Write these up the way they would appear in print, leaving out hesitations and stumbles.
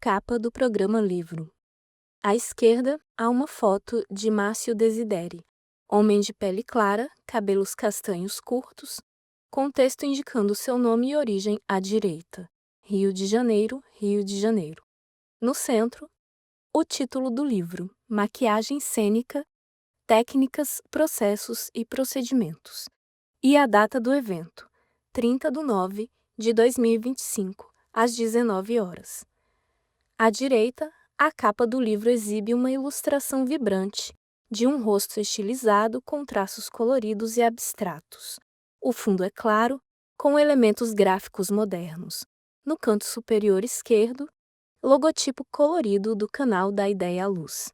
capa do programa Livro. À esquerda, há uma foto de Márcio Desideri, homem de pele clara, cabelos castanhos curtos, com texto indicando seu nome e origem à direita: Rio de Janeiro, Rio de Janeiro. No centro, o título do livro: Maquiagem Cênica, Técnicas, Processos e Procedimentos. E a data do evento: 30/9/2025, às 19 horas. À direita, a capa do livro exibe uma ilustração vibrante de um rosto estilizado com traços coloridos e abstratos. O fundo é claro, com elementos gráficos modernos. No canto superior esquerdo, logotipo colorido do canal da Ideia à Luz.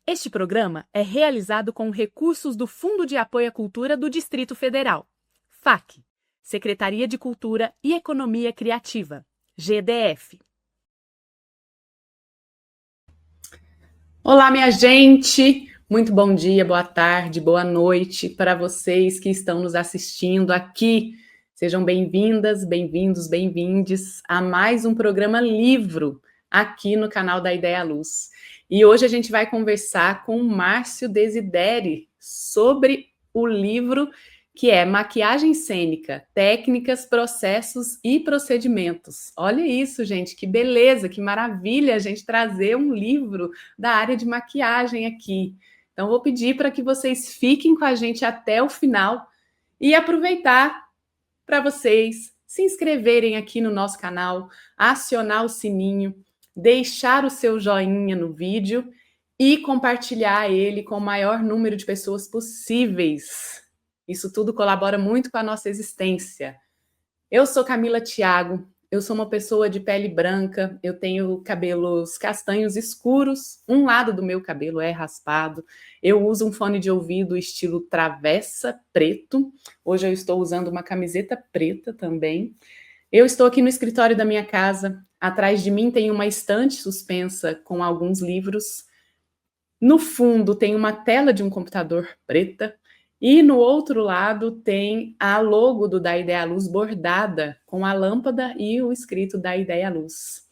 Este programa é realizado com recursos do Fundo de Apoio à Cultura do Distrito Federal, FAC, Secretaria de Cultura e Economia Criativa, GDF. Olá, minha gente! Muito bom dia, boa tarde, boa noite para vocês que estão nos assistindo aqui. Sejam bem-vindas, bem-vindos, bem-vindes a mais um programa Livro aqui no canal da Ideia à Luz. E hoje a gente vai conversar com o Márcio Desideri sobre o livro que é Maquiagem Cênica, Técnicas, Processos e Procedimentos. Olha isso, gente, que beleza, que maravilha a gente trazer um livro da área de maquiagem aqui. Então, vou pedir para que vocês fiquem com a gente até o final e aproveitar para vocês se inscreverem aqui no nosso canal, acionar o sininho, deixar o seu joinha no vídeo e compartilhar ele com o maior número de pessoas possíveis. Isso tudo colabora muito com a nossa existência. Eu sou Camila Thiago, eu sou uma pessoa de pele branca, eu tenho cabelos castanhos escuros, um lado do meu cabelo é raspado, eu uso um fone de ouvido estilo travessa preto, hoje eu estou usando uma camiseta preta também. Eu estou aqui no escritório da minha casa, atrás de mim tem uma estante suspensa com alguns livros, no fundo tem uma tela de um computador preta, e no outro lado tem a logo do Da Ideia à Luz bordada com a lâmpada e o escrito Da Ideia à Luz.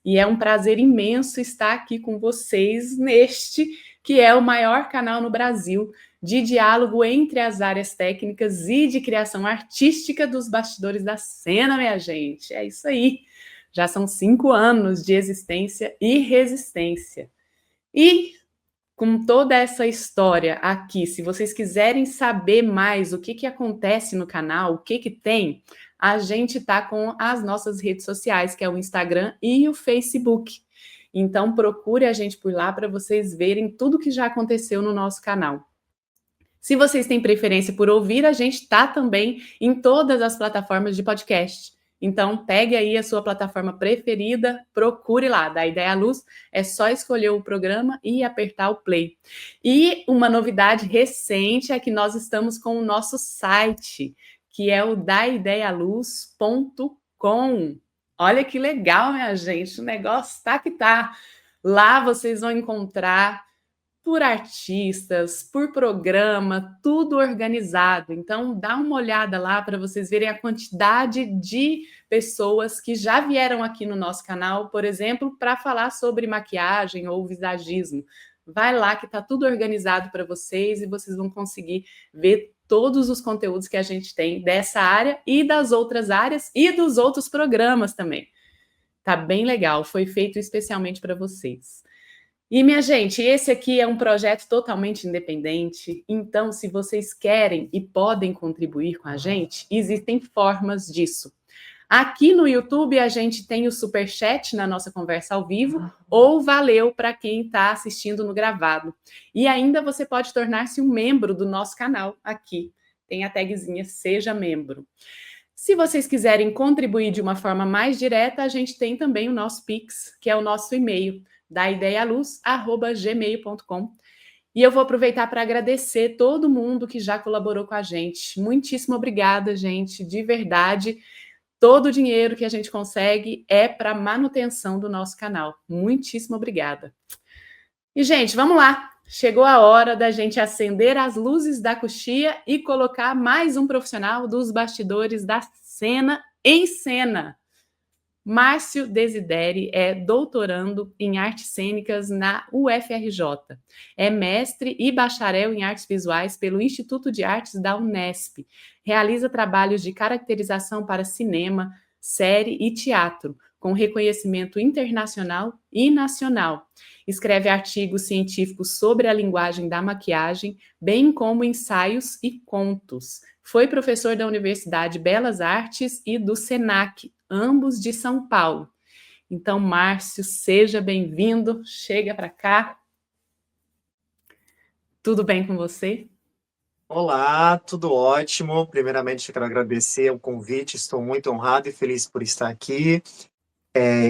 E é um prazer imenso estar aqui com vocês neste, que é o maior canal no Brasil de diálogo entre as áreas técnicas e de criação artística dos bastidores da cena, minha gente. É isso aí. Já são 5 anos de existência e resistência. E com toda essa história aqui, se vocês quiserem saber mais o que acontece no canal, o que tem, a gente tá com as nossas redes sociais, que é o Instagram e o Facebook. Então procure a gente por lá para vocês verem tudo que já aconteceu no nosso canal. Se vocês têm preferência por ouvir, a gente tá também em todas as plataformas de podcast. Então, pegue aí a sua plataforma preferida, procure lá, Da Ideia à Luz, é só escolher o programa e apertar o play. E uma novidade recente é que nós estamos com o nosso site, que é o daideialuz.com. Olha que legal, minha gente, o negócio tá que tá. Lá vocês vão encontrar por artistas, por programa, tudo organizado. Então, dá uma olhada lá para vocês verem a quantidade de pessoas que já vieram aqui no nosso canal, por exemplo, para falar sobre maquiagem ou visagismo. Vai lá que está tudo organizado para vocês e vocês vão conseguir ver todos os conteúdos que a gente tem dessa área e das outras áreas e dos outros programas também. Tá bem legal, foi feito especialmente para vocês. E, minha gente, esse aqui é um projeto totalmente independente, então, se vocês querem e podem contribuir com a gente, existem formas disso. Aqui no YouTube, a gente tem o Superchat na nossa conversa ao vivo, ou valeu para quem está assistindo no gravado. E ainda você pode tornar-se um membro do nosso canal aqui. Tem a tagzinha Seja Membro. Se vocês quiserem contribuir de uma forma mais direta, a gente tem também o nosso Pix, que é o nosso e-mail, daideialuz@gmail.com. E eu vou aproveitar para agradecer todo mundo que já colaborou com a gente. Muitíssimo obrigada, gente, de verdade. todo o dinheiro que a gente consegue é para manutenção do nosso canal. Muitíssimo obrigada. E, gente, vamos lá. Chegou a hora da gente acender as luzes da coxia e colocar mais um profissional dos bastidores da cena em cena. Márcio Desideri é doutorando em artes cênicas na UFRJ. É mestre e bacharel em artes visuais pelo Instituto de Artes da Unesp. Realiza trabalhos de caracterização para cinema, série e teatro, com reconhecimento internacional e nacional. Escreve artigos científicos sobre a linguagem da maquiagem, bem como ensaios e contos. Foi professor da Universidade Belas Artes e do SENAC, ambos de São Paulo. Então, Márcio, seja bem-vindo, chega para cá. Tudo bem com você? Olá, tudo ótimo. Primeiramente, eu quero agradecer o convite, estou muito honrado e feliz por estar aqui.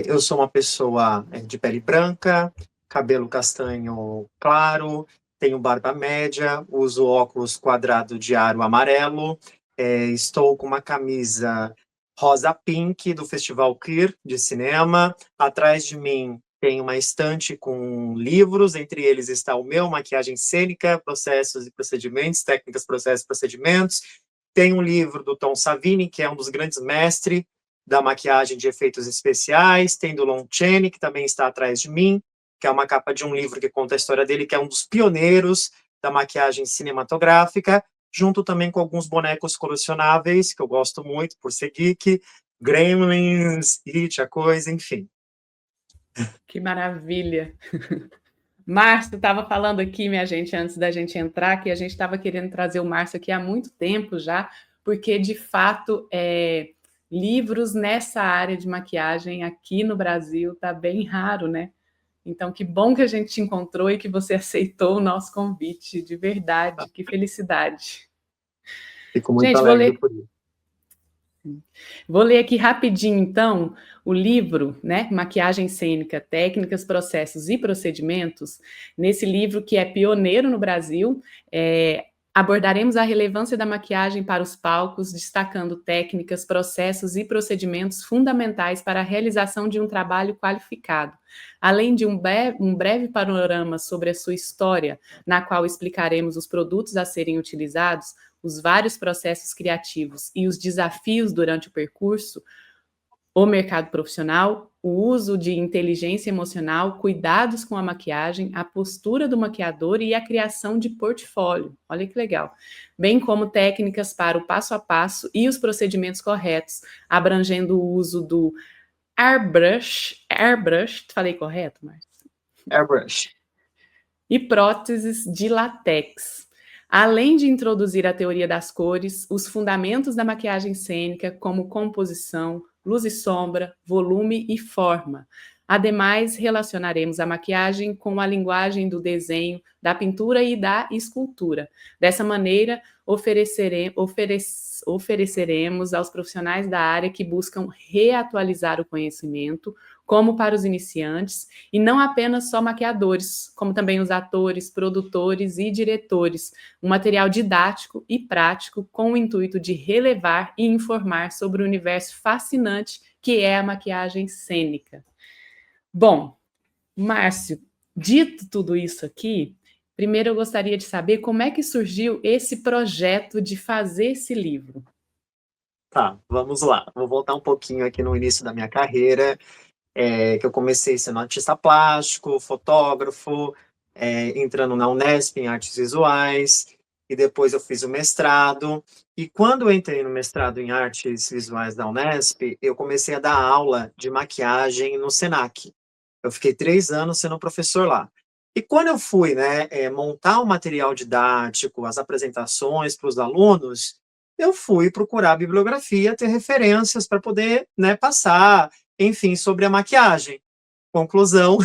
Eu sou uma pessoa de pele branca, cabelo castanho claro, tenho barba média, uso óculos quadrado de aro amarelo, estou com uma camisa rosa pink do Festival Queer de cinema. Atrás de mim tem uma estante com livros, entre eles está o meu, Maquiagem Cênica, Processos e Procedimentos, Técnicas, Processos e Procedimentos. Tem um livro do Tom Savini, que é um dos grandes mestres da maquiagem de efeitos especiais. Tem do Lon Chaney, que também está atrás de mim, que é uma capa de um livro que conta a história dele, que é um dos pioneiros da maquiagem cinematográfica, junto também com alguns bonecos colecionáveis, que eu gosto muito, por ser geek, Gremlins, It, a coisa, enfim. Que maravilha! Márcio estava falando aqui, minha gente, antes da gente entrar, que a gente estava querendo trazer o Márcio aqui há muito tempo já, porque, de fato, livros nessa área de maquiagem aqui no Brasil está bem raro, né? Então, que bom que a gente te encontrou e que você aceitou o nosso convite, de verdade, que felicidade. Fico muito Gente, alegre por isso. Vou ler aqui rapidinho, então, o livro, né, Maquiagem Cênica, Técnicas, Processos e Procedimentos. Nesse livro, que é pioneiro no Brasil, abordaremos a relevância da maquiagem para os palcos, destacando técnicas, processos e procedimentos fundamentais para a realização de um trabalho qualificado, além de um breve panorama sobre a sua história, na qual explicaremos os produtos a serem utilizados, os vários processos criativos e os desafios durante o percurso, o mercado profissional, o uso de inteligência emocional, cuidados com a maquiagem, a postura do maquiador e a criação de portfólio. Olha que legal. Bem como técnicas para o passo a passo e os procedimentos corretos, abrangendo o uso do airbrush, falei correto, Márcio? Airbrush. E próteses de látex. Além de introduzir a teoria das cores, os fundamentos da maquiagem cênica, como composição, luz e sombra, volume e forma. Ademais, relacionaremos a maquiagem com a linguagem do desenho, da pintura e da escultura. Dessa maneira, ofereceremos aos profissionais da área que buscam reatualizar o conhecimento, como para os iniciantes, e não apenas só maquiadores, como também os atores, produtores e diretores, um material didático e prático com o intuito de relevar e informar sobre o universo fascinante que é a maquiagem cênica. Bom, Márcio, dito tudo isso aqui, primeiro eu gostaria de saber como é que surgiu esse projeto de fazer esse livro. Tá, vamos lá. Vou voltar um pouquinho aqui no início da minha carreira, que eu comecei sendo artista plástico, fotógrafo, entrando na Unesp em artes visuais, e depois eu fiz o mestrado. E quando eu entrei no mestrado em artes visuais da Unesp, eu comecei a dar aula de maquiagem no SENAC. Eu fiquei 3 anos sendo professor lá. E quando eu fui, né, montar o material didático, as apresentações para os alunos, eu fui procurar a bibliografia, ter referências para poder, né, passar, enfim, sobre a maquiagem. Conclusão,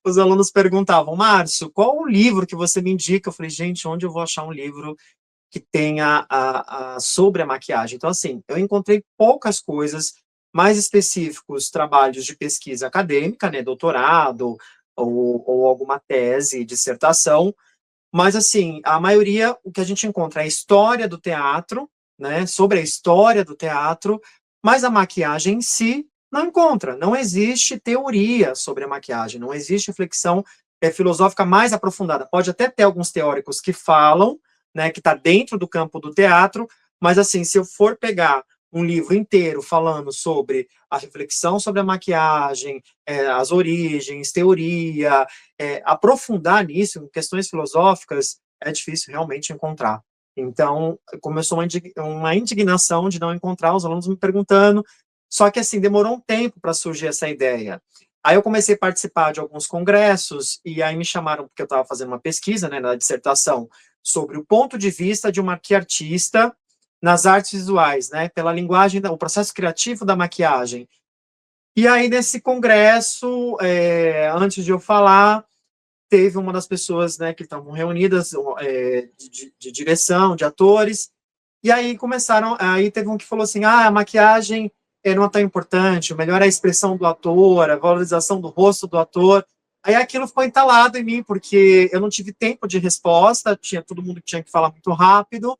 os alunos perguntavam, Márcio, qual o livro que você me indica? Eu falei, gente, onde eu vou achar um livro que tenha sobre a maquiagem? Então, assim, eu encontrei poucas coisas, mais específicos, trabalhos de pesquisa acadêmica, né, doutorado, ou alguma tese, dissertação, mas, assim, a maioria, o que a gente encontra é a história do teatro, né, sobre a história do teatro, mas a maquiagem em si não encontra. Não existe teoria sobre a maquiagem, não existe reflexão filosófica mais aprofundada. Pode até ter alguns teóricos que falam, né, que está dentro do campo do teatro, mas assim, se eu for pegar um livro inteiro falando sobre a reflexão sobre a maquiagem, as origens, teoria, aprofundar nisso, em questões filosóficas, é difícil realmente encontrar. Então, começou uma indignação de não encontrar, os alunos me perguntando, só que assim, demorou um tempo para surgir essa ideia. Aí eu comecei a participar de alguns congressos, e aí me chamaram, porque eu estava fazendo uma pesquisa, né, na dissertação, sobre o ponto de vista de uma artista nas artes visuais, né, pela linguagem, o processo criativo da maquiagem. E aí, nesse congresso, antes de eu falar, teve uma das pessoas, né, que estavam reunidas, de direção, de atores, e aí aí teve um que falou assim, a maquiagem não é tão importante, o melhor é a expressão do ator, a valorização do rosto do ator. Aí aquilo ficou entalado em mim, porque eu não tive tempo de resposta, todo mundo tinha que falar muito rápido,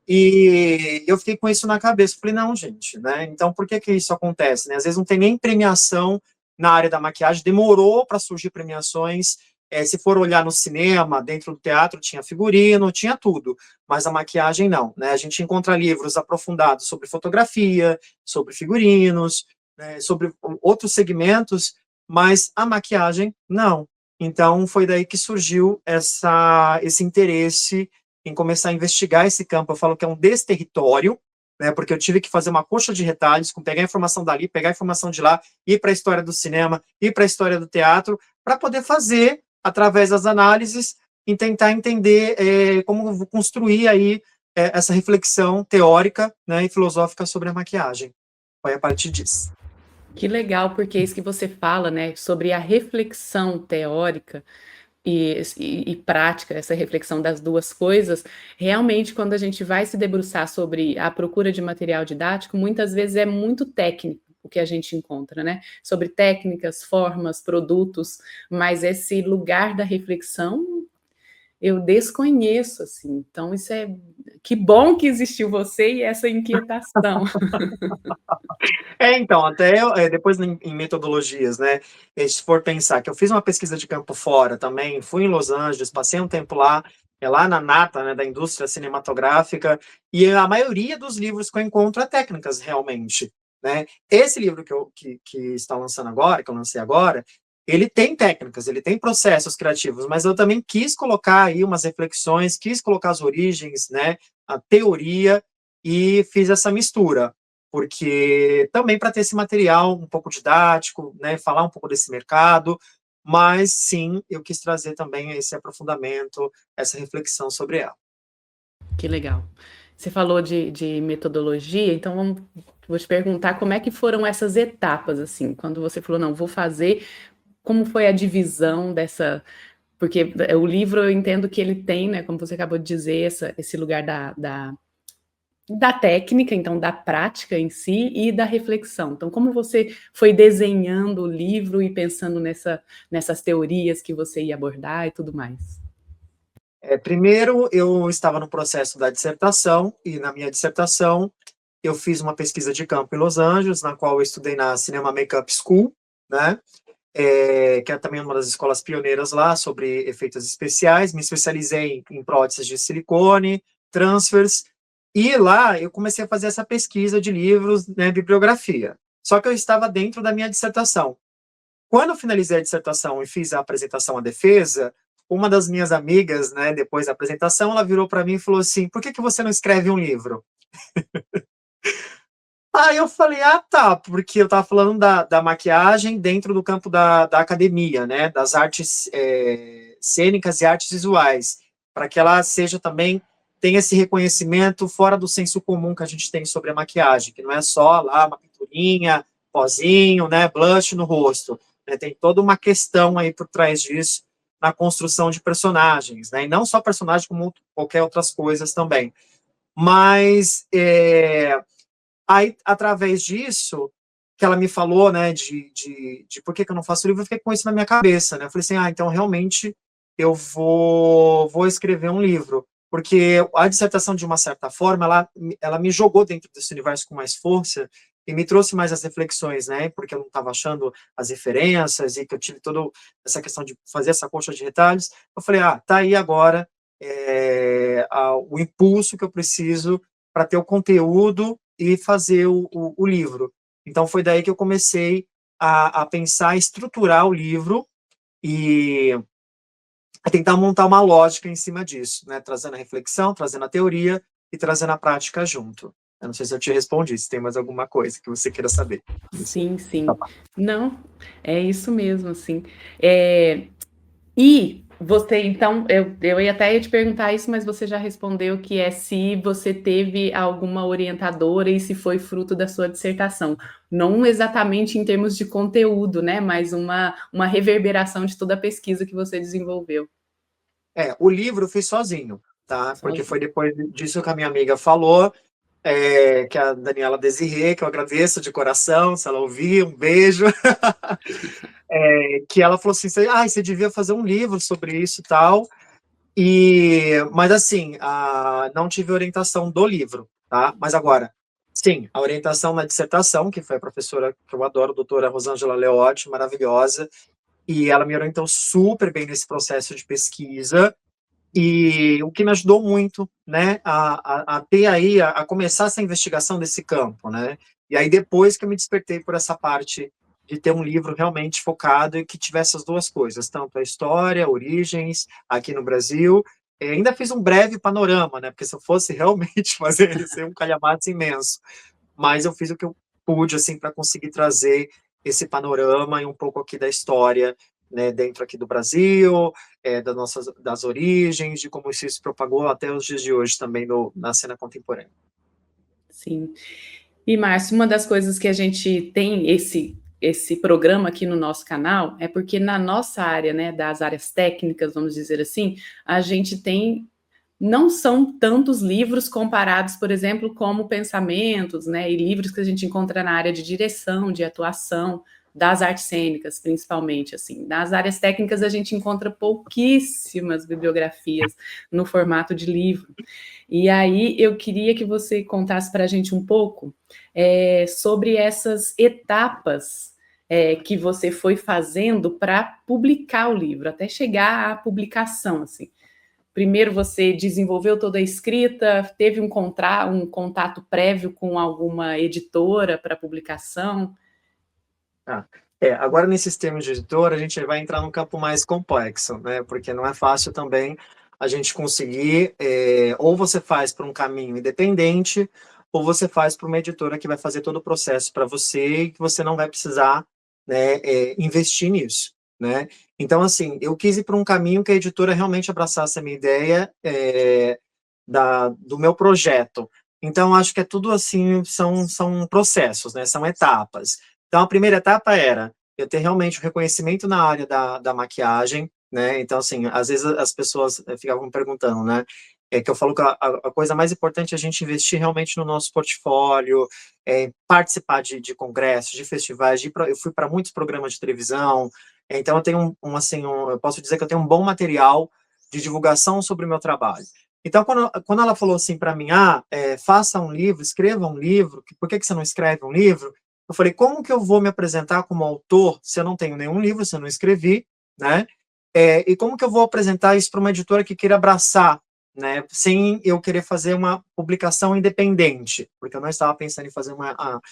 e eu fiquei com isso na cabeça. Falei, não, gente, né? Então, por que isso acontece? Né? Às vezes não tem nem premiação na área da maquiagem, demorou para surgir premiações. Se for olhar no cinema, dentro do teatro, tinha figurino, tinha tudo, mas a maquiagem não. Né? A gente encontra livros aprofundados sobre fotografia, sobre figurinos, né, sobre outros segmentos, mas a maquiagem não. Então, foi daí que surgiu esse interesse em começar a investigar esse campo. Eu falo que é um desterritório, né, porque eu tive que fazer uma coxa de retalhos, com pegar a informação dali, pegar a informação de lá, ir para a história do cinema, ir para a história do teatro, para poder fazer, através das análises, e tentar entender como vou construir aí essa reflexão teórica, né, e filosófica sobre a maquiagem. Foi a partir disso. Que legal, porque é isso que você fala, né, sobre a reflexão teórica e prática, essa reflexão das duas coisas, realmente, quando a gente vai se debruçar sobre a procura de material didático, muitas vezes é muito técnico o que a gente encontra, né? Sobre técnicas, formas, produtos, mas esse lugar da reflexão eu desconheço, assim. Então, isso é que bom que existiu você e essa inquietação. Então, até depois em metodologias, né? Se for pensar que eu fiz uma pesquisa de campo fora também, fui em Los Angeles, passei um tempo lá, lá na nata, né, da indústria cinematográfica, e a maioria dos livros que eu encontro é técnicas, realmente. Né? Esse livro que está lançando agora, que eu lancei agora, ele tem técnicas, ele tem processos criativos, mas eu também quis colocar aí umas reflexões, quis colocar as origens, né, a teoria, e fiz essa mistura, porque também para ter esse material um pouco didático, né, falar um pouco desse mercado, mas sim, eu quis trazer também esse aprofundamento, essa reflexão sobre ela. Que legal. Você falou de metodologia, então vou te perguntar como é que foram essas etapas, assim, quando você falou, não, vou fazer, como foi a divisão dessa... Porque o livro, eu entendo que ele tem, né, como você acabou de dizer, esse lugar da técnica, então da prática em si e da reflexão. Então, como você foi desenhando o livro e pensando nessas teorias que você ia abordar e tudo mais? Primeiro, eu estava no processo da dissertação, e na minha dissertação eu fiz uma pesquisa de campo em Los Angeles, na qual eu estudei na Cinema Makeup School, né? Que é também uma das escolas pioneiras lá, sobre efeitos especiais. Me especializei em próteses de silicone, transfers, e lá eu comecei a fazer essa pesquisa de livros, né, bibliografia. Só que eu estava dentro da minha dissertação. Quando eu finalizei a dissertação e fiz a apresentação à defesa, uma das minhas amigas, né, depois da apresentação, ela virou para mim e falou assim, por que você não escreve um livro? Aí eu falei, tá, porque eu estava falando da maquiagem dentro do campo da academia, né, das artes cênicas e artes visuais, para que ela seja também, tenha esse reconhecimento fora do senso comum que a gente tem sobre a maquiagem, que não é só lá uma pinturinha, pozinho, né, blush no rosto, né, tem toda uma questão aí por trás disso, na construção de personagens, né, e não só personagens, como qualquer outras coisas também. Mas... aí, através disso, que ela me falou, né, de por que eu não faço livro, eu fiquei com isso na minha cabeça, né, eu falei assim, então realmente eu vou escrever um livro, porque a dissertação, de uma certa forma, ela me jogou dentro desse universo com mais força e me trouxe mais as reflexões, né, porque eu não estava achando as referências e que eu tive toda essa questão de fazer essa coxa de retalhos. Eu falei, tá aí agora o impulso que eu preciso para ter o conteúdo e fazer o livro. Então, foi daí que eu comecei a pensar, estruturar o livro e a tentar montar uma lógica em cima disso, né? Trazendo a reflexão, trazendo a teoria e trazendo a prática junto. Eu não sei se eu te respondi, se tem mais alguma coisa que você queira saber. Sim, Tá sim. bom. Não, é isso mesmo, assim. E você, então, eu ia até te perguntar isso, mas você já respondeu que é se você teve alguma orientadora e se foi fruto da sua dissertação. Não exatamente em termos de conteúdo, né? Mas uma reverberação de toda a pesquisa que você desenvolveu. O livro eu fiz sozinho, tá? Porque foi Sozinho. depois disso que a minha amiga falou, que é a Daniela Desirê, que eu agradeço de coração, se ela ouvir, um beijo. Que ela falou assim, você devia fazer um livro sobre isso e tal. Mas assim, não tive orientação do livro, tá? Mas agora, sim, a orientação na dissertação, que foi a professora que eu adoro, a doutora Rosângela Leotti, maravilhosa, e ela me orientou super bem nesse processo de pesquisa, e o que me ajudou muito, né, a ter aí, a começar essa investigação desse campo, né? E aí depois que eu me despertei por essa parte de ter um livro realmente focado e que tivesse as duas coisas, tanto a história, origens, aqui no Brasil, ainda fiz um breve panorama, né, porque se eu fosse realmente fazer ele ser um calhamaço imenso, mas eu fiz o que eu pude, assim, para conseguir trazer esse panorama e um pouco aqui da história, né, dentro aqui do Brasil, das origens, de como isso se propagou até os dias de hoje também na cena contemporânea. Sim. E, Márcio, uma das coisas que a gente tem esse programa aqui no nosso canal é porque na nossa área, né, das áreas técnicas, vamos dizer assim, a gente tem não são tantos livros comparados, por exemplo, como pensamentos, né, e livros que a gente encontra na área de direção, de atuação, das artes cênicas, principalmente, assim. Nas áreas técnicas a gente encontra pouquíssimas bibliografias no formato de livro. E aí eu queria que você contasse para a gente um pouco sobre essas etapas que você foi fazendo para publicar o livro, até chegar à publicação, assim. Primeiro você desenvolveu toda a escrita, teve um contato prévio com alguma editora para publicação? Agora, nesses termos de editora, a gente vai entrar num campo mais complexo, né? Porque não é fácil também a gente conseguir, ou você faz por um caminho independente, ou você faz para uma editora que vai fazer todo o processo para você e que você não vai precisar, né, investir nisso, né? Então, assim, eu quis ir por um caminho que a editora realmente abraçasse a minha ideia do meu projeto. Então, acho que é tudo assim, são processos, né? São etapas. Então, a primeira etapa era eu ter realmente o reconhecimento na área da maquiagem, né? Então, assim, às vezes as pessoas ficavam me perguntando, né? Que eu falo que a coisa mais importante é a gente investir realmente no nosso portfólio, participar de congressos, de festivais, eu fui para muitos programas de televisão, então eu tenho eu posso dizer que eu tenho um bom material de divulgação sobre o meu trabalho. Então, quando ela falou assim para mim, faça um livro, escreva um livro, por que você não escreve um livro? Eu falei, como que eu vou me apresentar como autor se eu não tenho nenhum livro, se eu não escrevi, né? E como que eu vou apresentar isso para uma editora que queira abraçar, né? Sem eu querer fazer uma publicação independente, porque eu não estava pensando em fazer uma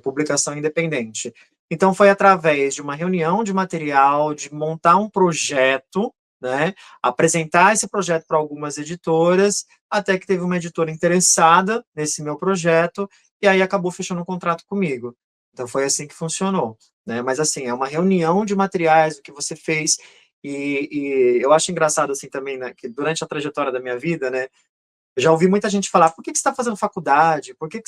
publicação independente. Então, foi através de uma reunião de material, de montar um projeto, né? Apresentar esse projeto para algumas editoras, até que teve uma editora interessada nesse meu projeto, e aí acabou fechando um contrato comigo. Então, foi assim que funcionou, né? Mas, assim, é uma reunião de materiais, o que você fez, e eu acho engraçado, assim, também, né, que durante a trajetória da minha vida, né, eu já ouvi muita gente falar, por que você está fazendo faculdade? Porque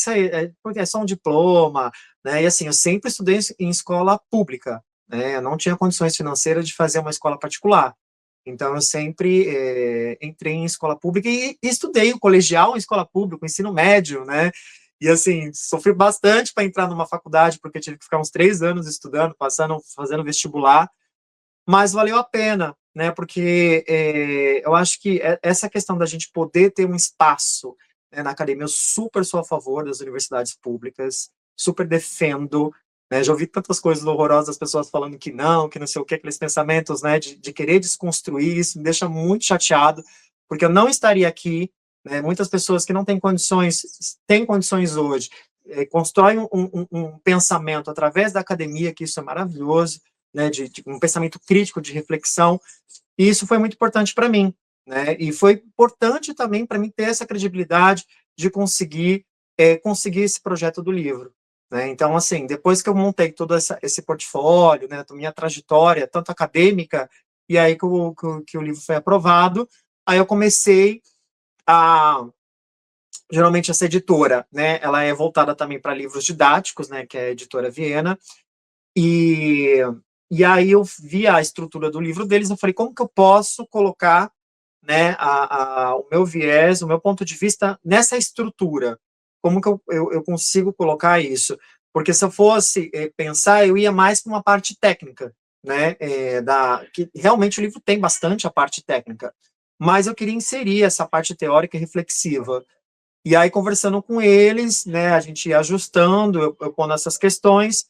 é só um diploma, né? E, assim, eu sempre estudei em escola pública, né? Eu não tinha condições financeiras de fazer uma escola particular. Então, eu sempre entrei em escola pública e estudei o colegial em escola pública, o ensino médio, né? E, assim, sofri bastante para entrar numa faculdade, porque eu tive que ficar uns 3 anos estudando, fazendo vestibular, mas valeu a pena, né, porque eu acho que essa questão da gente poder ter um espaço, né, na academia, eu super sou a favor das universidades públicas, super defendo, né, já ouvi tantas coisas horrorosas das pessoas falando que não sei o que, aqueles pensamentos, né, de querer desconstruir isso, me deixa muito chateado, porque eu não estaria aqui, né, muitas pessoas que não têm condições hoje, constroem um pensamento através da academia, que isso é maravilhoso, né, de um pensamento crítico, de reflexão, e isso foi muito importante para mim, né, e foi importante também para mim ter essa credibilidade de conseguir esse projeto do livro, né, então, assim, depois que eu montei todo esse portfólio, né, minha trajetória, tanto acadêmica, e aí que o livro foi aprovado, aí eu comecei a, geralmente essa editora, né, ela é voltada também para livros didáticos, né, que é a editora Viena, e, e aí eu vi a estrutura do livro deles, eu falei, como que eu posso colocar, né, o meu viés, o meu ponto de vista nessa estrutura? Como que eu consigo colocar isso? Porque se eu fosse pensar, eu ia mais para uma parte técnica, né, que realmente o livro tem bastante a parte técnica, mas eu queria inserir essa parte teórica e reflexiva. E aí, conversando com eles, né, a gente ia ajustando, eu pondo essas questões,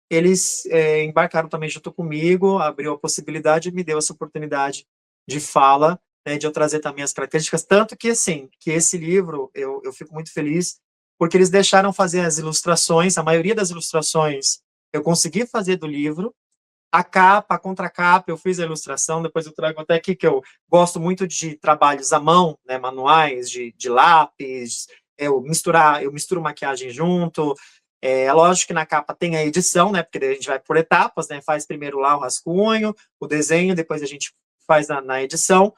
eles embarcaram também junto comigo, abriu a possibilidade e me deu essa oportunidade de fala, né, de eu trazer também as características, tanto que, assim, que esse livro, eu fico muito feliz, porque eles deixaram fazer as ilustrações, a maioria das ilustrações eu consegui fazer do livro, a capa, a contracapa, eu fiz a ilustração, depois eu trago até aqui, que eu gosto muito de trabalhos à mão, né, manuais, de lápis, eu misturo maquiagem junto, lógico que na capa tem a edição, né, porque a gente vai por etapas, né, faz primeiro lá o rascunho, o desenho, depois a gente faz na edição,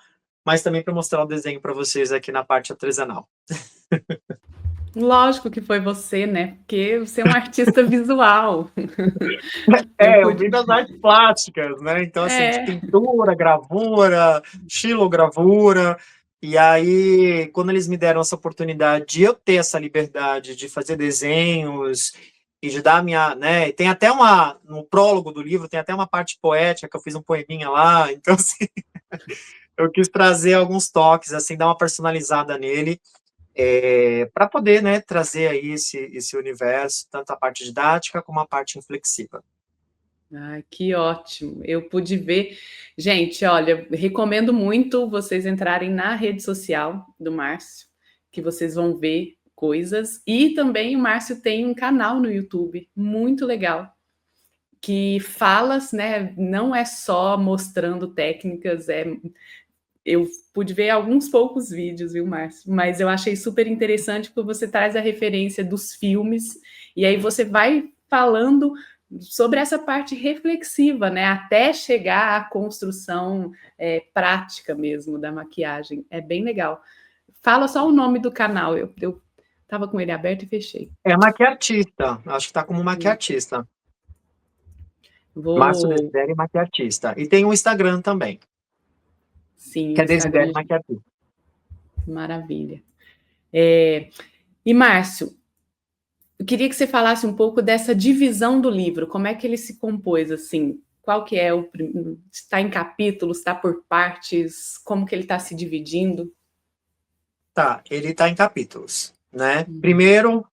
mas também para mostrar o desenho para vocês aqui na parte artesanal. Lógico que foi você, né? Porque você é um artista visual. Eu vim das artes plásticas, né? Então, assim, de É, pintura, gravura, xilogravura. E aí, quando eles me deram essa oportunidade de eu ter essa liberdade de fazer desenhos e de dar a minha, né? Tem até no prólogo do livro, tem até uma parte poética que eu fiz um poeminha lá. Então, assim, eu quis trazer alguns toques, assim, dar uma personalizada nele para poder, né, trazer aí esse universo, tanto a parte didática como a parte reflexiva. ai, que ótimo. Eu pude ver. Gente, olha, recomendo muito vocês entrarem na rede social do Márcio, que vocês vão ver coisas. E também o Márcio tem um canal no YouTube muito legal, que fala, né? Não é só mostrando técnicas, eu pude ver alguns poucos vídeos, viu, Márcio? Mas eu achei super interessante porque você traz a referência dos filmes e aí você vai falando sobre essa parte reflexiva, né? Até chegar à construção prática mesmo da maquiagem. É bem legal. Fala só o nome do canal. Eu tava com ele aberto e fechei. É maquiartista, acho que está como maquiartista. Márcio Vou. Desidério Maquiartista. E tem um Instagram também, Sim, que o é Desidério Instagram. Maquiartista. Maravilha. E Márcio, eu queria que você falasse um pouco dessa divisão do livro, como é que ele se compôs, assim, qual que é está em capítulos, está por partes, como que ele está se dividindo? Tá, ele está em capítulos, né? Primeiro,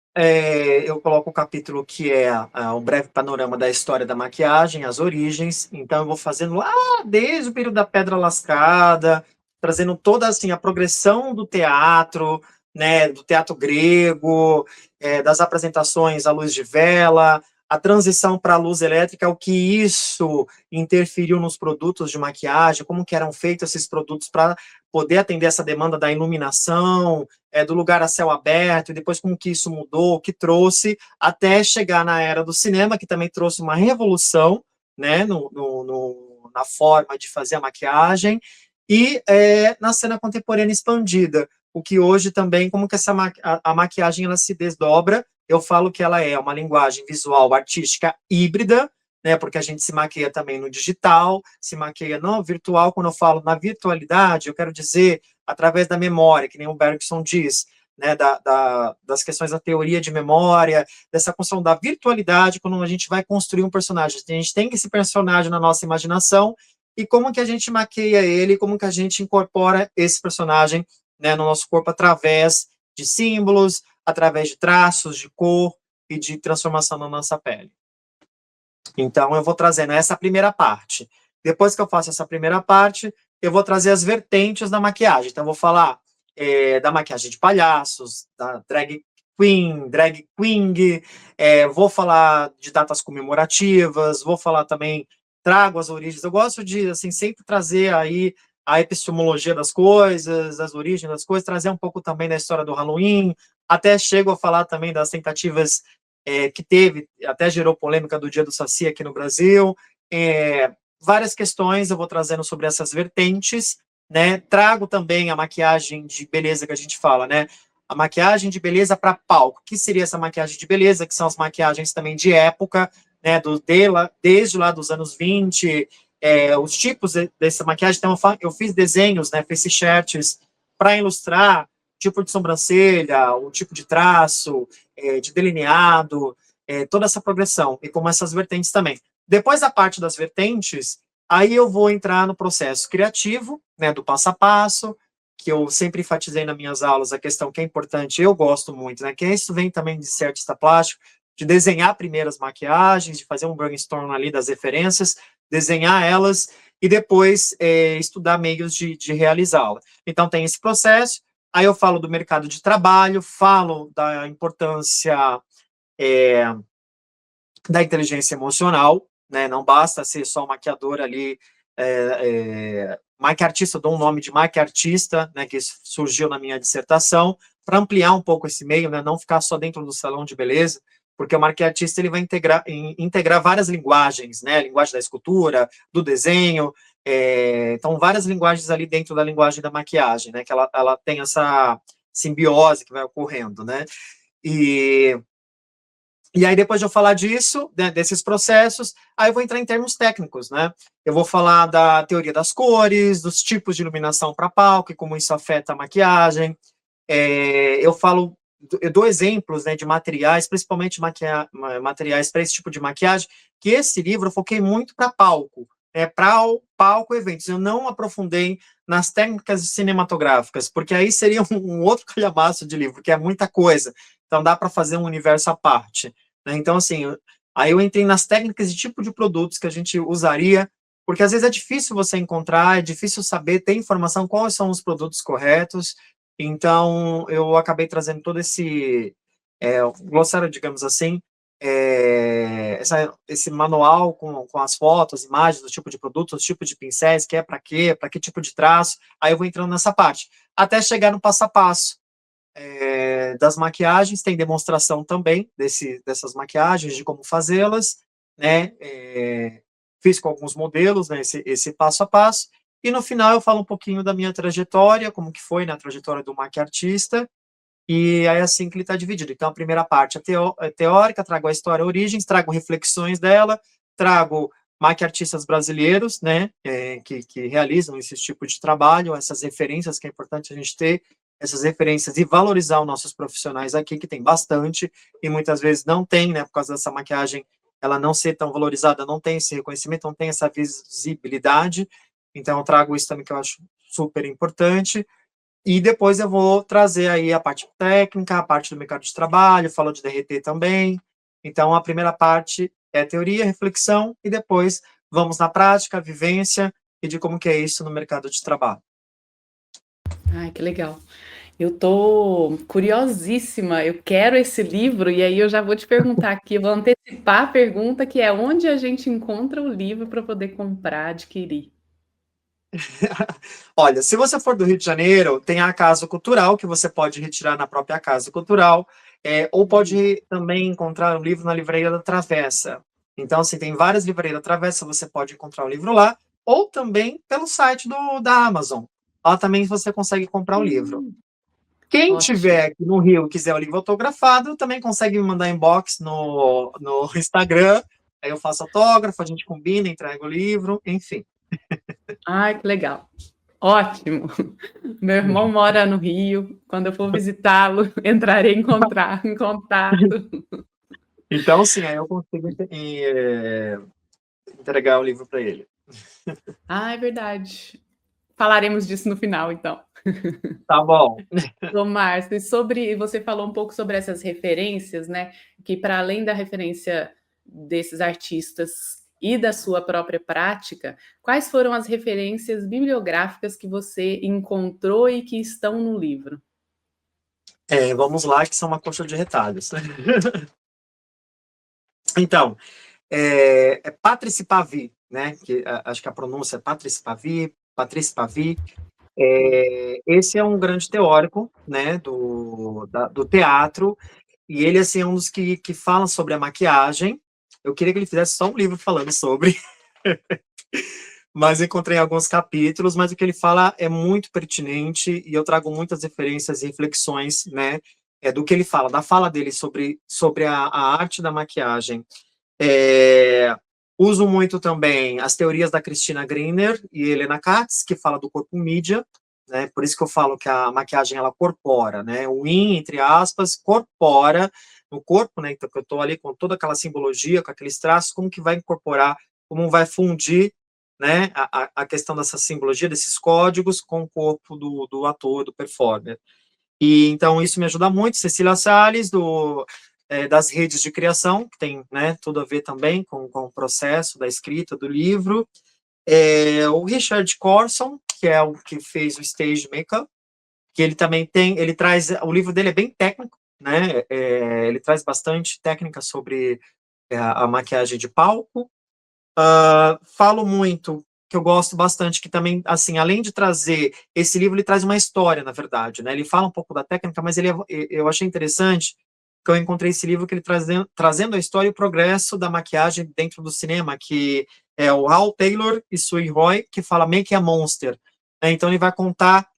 eu coloco o capítulo que é um breve panorama da história da maquiagem, as origens. Então, eu vou fazendo lá desde o período da Pedra Lascada, trazendo toda assim a progressão do teatro, né? Do teatro grego, das apresentações à luz de vela, a transição para a luz elétrica, o que isso interferiu nos produtos de maquiagem, como que eram feitos esses produtos para poder atender essa demanda da iluminação, do lugar a céu aberto, e depois como que isso mudou, o que trouxe, até chegar na era do cinema, que também trouxe uma revolução, né, na forma de fazer a maquiagem, e na cena contemporânea expandida, o que hoje também, como que a maquiagem ela se desdobra, eu falo que ela é uma linguagem visual artística híbrida, né, porque a gente se maquia também no digital, se maquia no virtual. Quando eu falo na virtualidade, eu quero dizer através da memória, que nem o Bergson diz, né, das questões da teoria de memória, dessa construção da virtualidade, quando a gente vai construir um personagem. A gente tem esse personagem na nossa imaginação, e como que a gente maqueia ele, como que a gente incorpora esse personagem, né, no nosso corpo através de símbolos, através de traços, de cor e de transformação na nossa pele. Então, eu vou trazendo essa primeira parte. Depois que eu faço essa primeira parte, eu vou trazer as vertentes da maquiagem. Então, eu vou falar da maquiagem de palhaços, da drag queen, vou falar de datas comemorativas, vou falar também, trago as origens. Eu gosto de, assim, sempre trazer aí a epistemologia das coisas, as origens das coisas, trazer um pouco também da história do Halloween, até chego a falar também das tentativas que teve, até gerou polêmica do Dia do Saci aqui no Brasil, várias questões eu vou trazendo sobre essas vertentes, né, trago também a maquiagem de beleza que a gente fala, né, a maquiagem de beleza para palco. O que seria essa maquiagem de beleza? Que são as maquiagens também de época, né, desde lá dos anos 20, os tipos dessa maquiagem. Então, eu fiz desenhos, né, face shirts, para ilustrar tipo de sobrancelha, o tipo de traço, de delineado, toda essa progressão, e como essas vertentes também. Depois da parte das vertentes, aí eu vou entrar no processo criativo, né, do passo a passo, que eu sempre enfatizei nas minhas aulas, a questão que é importante, eu gosto muito, né, que isso vem também de ser artista plástico, de desenhar primeiras maquiagens, de fazer um brainstorm ali das referências, desenhar elas, e depois estudar meios de realizá-la. Então, tem esse processo. Aí eu falo do mercado de trabalho, falo da importância da inteligência emocional, né? Não basta ser só maquiador ali, maquiartista, dou um nome de maquiartista, né, que surgiu na minha dissertação, para ampliar um pouco esse meio, né, não ficar só dentro do salão de beleza, porque o maquiartista ele vai integrar várias linguagens, né, a linguagem da escultura, do desenho, então várias linguagens ali dentro da linguagem da maquiagem, né, que ela tem essa simbiose que vai ocorrendo, né, e aí, depois de eu falar disso, né, desses processos, aí eu vou entrar em termos técnicos, né? Eu vou falar da teoria das cores, dos tipos de iluminação para palco e como isso afeta a maquiagem. Eu dou exemplos, né, de materiais, principalmente materiais para esse tipo de maquiagem, que esse livro eu foquei muito para palco, para o palco eventos. Eu não aprofundei nas técnicas cinematográficas, porque aí seria um outro calhamaço de livro, que é muita coisa. Então, dá para fazer um universo à parte, né? Então, assim, aí eu entrei nas técnicas de tipo de produtos que a gente usaria, porque às vezes é difícil você encontrar, é difícil saber, ter informação quais são os produtos corretos. Então, eu acabei trazendo todo esse glossário, digamos assim, esse manual com as fotos, imagens do tipo de produto, os tipos de pincéis, que é para que tipo de traço. Aí eu vou entrando nessa parte, até chegar no passo a passo. Das maquiagens, tem demonstração também dessas maquiagens, de como fazê-las, né, fiz com alguns modelos, né, esse passo a passo, e no final eu falo um pouquinho da minha trajetória, como que foi na trajetória do maquiartista, e aí é assim que ele está dividido. Então, a primeira parte é teórica, trago a história, origens, trago reflexões dela, trago maquiartistas brasileiros, né, que realizam esse tipo de trabalho, essas referências que é importante a gente ter, essas referências e valorizar os nossos profissionais aqui, que tem bastante, e muitas vezes não tem, né, por causa dessa maquiagem, ela não ser tão valorizada, não tem esse reconhecimento, não tem essa visibilidade, então eu trago isso também que eu acho super importante, e depois eu vou trazer aí a parte técnica, a parte do mercado de trabalho, falo de DRT também. Então, a primeira parte é teoria, reflexão, e depois vamos na prática, vivência, e de como que é isso no mercado de trabalho. Ai, que legal. Eu tô curiosíssima, eu quero esse livro, e aí eu já vou te perguntar aqui, eu vou antecipar a pergunta, que é onde a gente encontra o livro para poder comprar, adquirir? Olha, se você for do Rio de Janeiro, tem a Casa Cultural, que você pode retirar na própria Casa Cultural, ou pode também encontrar o livro na Livraria da Travessa. Então, assim, tem várias livrarias da Travessa, você pode encontrar o livro lá, ou também pelo site da Amazon. Lá também você consegue comprar o livro. Hum, Quem ótimo. tiver aqui no Rio e quiser o livro autografado, também consegue me mandar inbox no Instagram, aí eu faço autógrafo, a gente combina, entrega o livro, enfim. Ai, que legal. Ótimo. Meu irmão mora no Rio. Quando eu for visitá-lo, entrarei em contato. Então, sim, aí eu consigo entregar o livro para ele. Ah, é verdade. Falaremos disso no final, então. Tá bom. Ô, Márcio, e sobre você falou um pouco sobre essas referências, né, que para além da referência desses artistas e da sua própria prática, quais foram as referências bibliográficas que você encontrou e que estão no livro? Vamos lá, que são uma coxa de retalhos. Então, é Patrice Pavis, né? Que acho que a pronúncia é Patrice Pavis. Esse é um grande teórico, né? Do teatro, e ele assim é um dos que fala sobre a maquiagem. Eu queria que ele fizesse só um livro falando sobre, mas encontrei alguns capítulos, mas o que ele fala é muito pertinente e eu trago muitas referências e reflexões, né, do que ele fala, da fala dele sobre a arte da maquiagem. Uso muito também as teorias da Christina Greener e Helena Katz, que fala do corpo mídia, né, por isso que eu falo que a maquiagem, ela corpora, né, o in, entre aspas, corpora no corpo, né, então que eu estou ali com toda aquela simbologia, com aqueles traços, como que vai incorporar, como vai fundir, né, a questão dessa simbologia, desses códigos com o corpo do ator, do performer. E então isso me ajuda muito. Cecília Salles, das redes de criação, que tem, né, tudo a ver também com o processo da escrita do livro. O Richard Corson, que é o que fez o Stage Makeup, que ele também ele traz, o livro dele é bem técnico, né, ele traz bastante técnica sobre a maquiagem de palco. Falo muito, que eu gosto bastante, que também, assim, além de trazer, esse livro ele traz uma história, na verdade, né, ele fala um pouco da técnica, mas eu achei interessante que eu encontrei esse livro que ele trazendo a história e o progresso da maquiagem dentro do cinema, que é o Hal Taylor e Sue Roy, que fala Make a Monster, né, então ele vai contar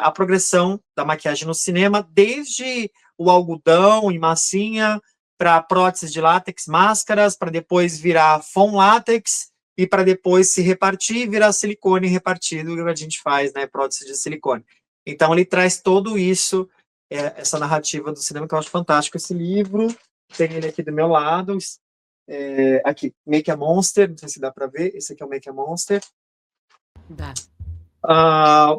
a progressão da maquiagem no cinema, desde o algodão e massinha, para próteses de látex, máscaras, para depois virar foam látex, e para depois se repartir e virar silicone repartido, que a gente faz, né, prótese de silicone. Então, ele traz todo isso, essa narrativa do cinema, que eu acho fantástico. Esse livro, tem ele aqui do meu lado, aqui, Make a Monster, não sei se dá para ver, esse aqui é o Make a Monster. Dá.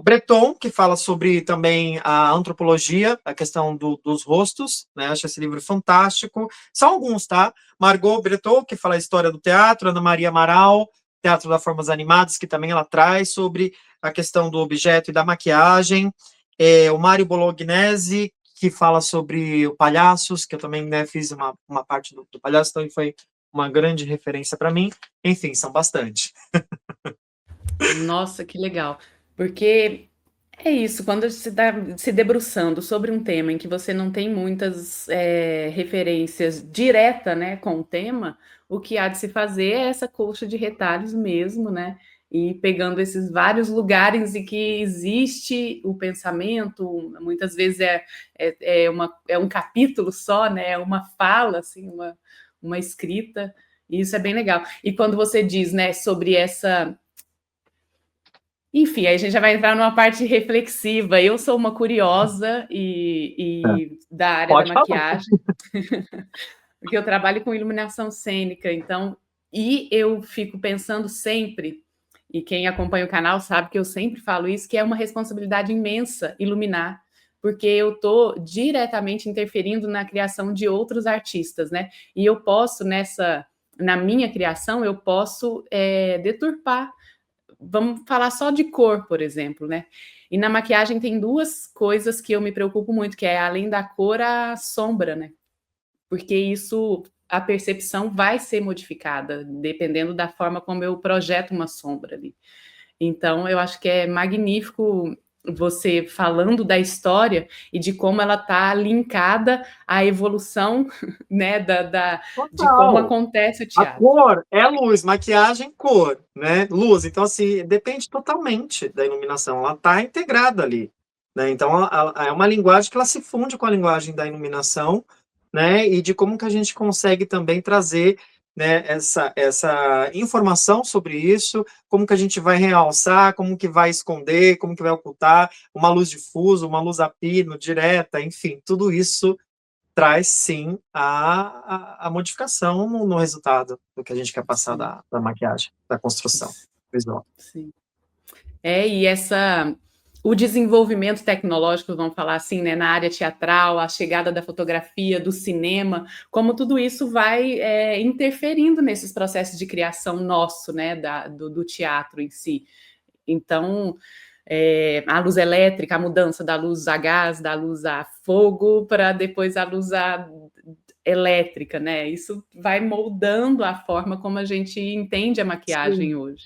Breton, que fala sobre também a antropologia, a questão dos rostos, né? Acho esse livro fantástico. São alguns, tá? Margot Breton, que fala a história do teatro, Ana Maria Amaral, Teatro das Formas Animadas, que também ela traz sobre a questão do objeto e da maquiagem. O Mário Bolognese, que fala sobre o Palhaços, que eu também, né, fiz uma parte do Palhaço, então ele foi uma grande referência para mim. Enfim, são bastante. Nossa, que legal. Porque é isso, quando se está se debruçando sobre um tema em que você não tem muitas referências direta, né, com o tema, o que há de se fazer é essa colcha de retalhos mesmo, né? E pegando esses vários lugares em que existe o pensamento, muitas vezes é um capítulo só, né? É uma fala, assim, uma escrita, e isso é bem legal. E quando você diz, né, sobre essa. Enfim, aí a gente já vai entrar numa parte reflexiva. Eu sou uma curiosa e da área da Pode falar. maquiagem, porque eu trabalho com iluminação cênica, então, e eu fico pensando sempre, e quem acompanha o canal sabe que eu sempre falo isso, que é uma responsabilidade imensa iluminar, porque eu estou diretamente interferindo na criação de outros artistas, né? E eu posso, na minha criação, eu posso deturpar. Vamos falar só de cor, por exemplo, né? E na maquiagem tem duas coisas que eu me preocupo muito, que é além da cor, a sombra, né? Porque isso, a percepção vai ser modificada, dependendo da forma como eu projeto uma sombra ali. Então, eu acho que é magnífico você falando da história e de como ela está linkada à evolução, né, de como Total. acontece o A teatro. cor é luz, maquiagem, cor, né? Luz. Então, assim, depende totalmente da iluminação. Ela está integrada ali, né? Então, é uma linguagem que ela se funde com a linguagem da iluminação, né? E de como que a gente consegue também trazer, né, essa informação sobre isso, como que a gente vai realçar, como que vai esconder, como que vai ocultar, uma luz difusa, uma luz a pino, direta, enfim, tudo isso traz sim a modificação no resultado do que a gente quer passar Sim. da maquiagem, da construção visual. Sim. E o desenvolvimento tecnológico, vamos falar assim, né, na área teatral, a chegada da fotografia, do cinema, como tudo isso vai interferindo nesses processos de criação nosso, né, do teatro em si. Então, a luz elétrica, a mudança da luz a gás, da luz a fogo, para depois a luz elétrica, né? Isso vai moldando a forma como a gente entende a maquiagem Sim. hoje.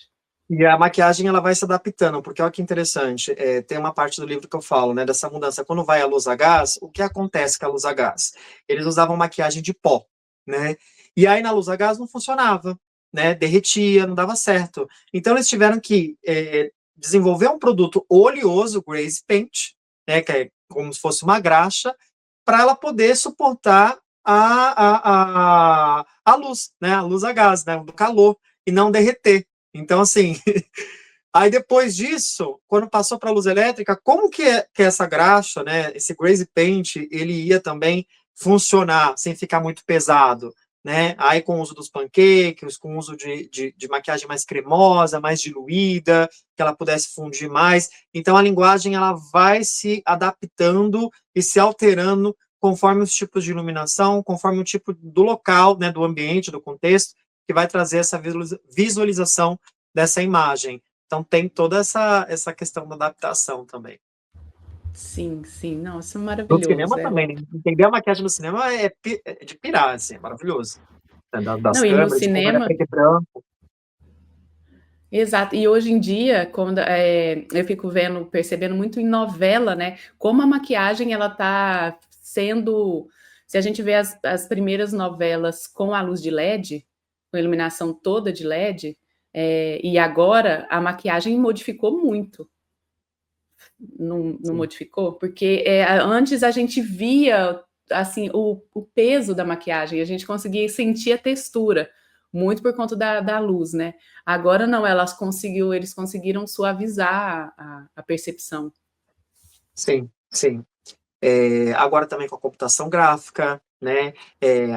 E a maquiagem ela vai se adaptando, porque olha que interessante, tem uma parte do livro que eu falo, né, dessa mudança. Quando vai a luz a gás, o que acontece com a luz a gás? Eles usavam maquiagem de pó, né? E aí na luz a gás não funcionava, né? Derretia, não dava certo. Então eles tiveram que desenvolver um produto oleoso, Grace Paint, né, que é como se fosse uma graxa, para ela poder suportar a luz, né? A luz a gás, né? Do calor, e não derreter. Então, assim, aí depois disso, quando passou para a luz elétrica, como que essa graxa, né, esse Grace Paint, ele ia também funcionar sem ficar muito pesado, né? Aí com o uso dos pancakes, com o uso de maquiagem mais cremosa, mais diluída, que ela pudesse fundir mais. Então a linguagem ela vai se adaptando e se alterando conforme os tipos de iluminação, conforme o tipo do local, né, do ambiente, do contexto, que vai trazer essa visualização dessa imagem. Então tem toda essa questão da adaptação também. Sim, sim. Não, isso é No maravilhoso. cinema também, né? Entender a maquiagem no cinema é de pirar, assim, é maravilhoso. Das Não, e no câmeras, de como era cinema, preto e branco. exato. E hoje em dia, quando eu fico percebendo muito em novela, né? Como a maquiagem ela tá sendo. Se a gente vê as primeiras novelas com a luz de LED, com a iluminação toda de LED, e agora a maquiagem modificou muito. Não Sim. modificou? Porque antes a gente via assim o peso da maquiagem, a gente conseguia sentir a textura, muito por conta da luz, né? Agora não, eles conseguiram suavizar a percepção. Sim, sim. Agora também com a computação gráfica, né?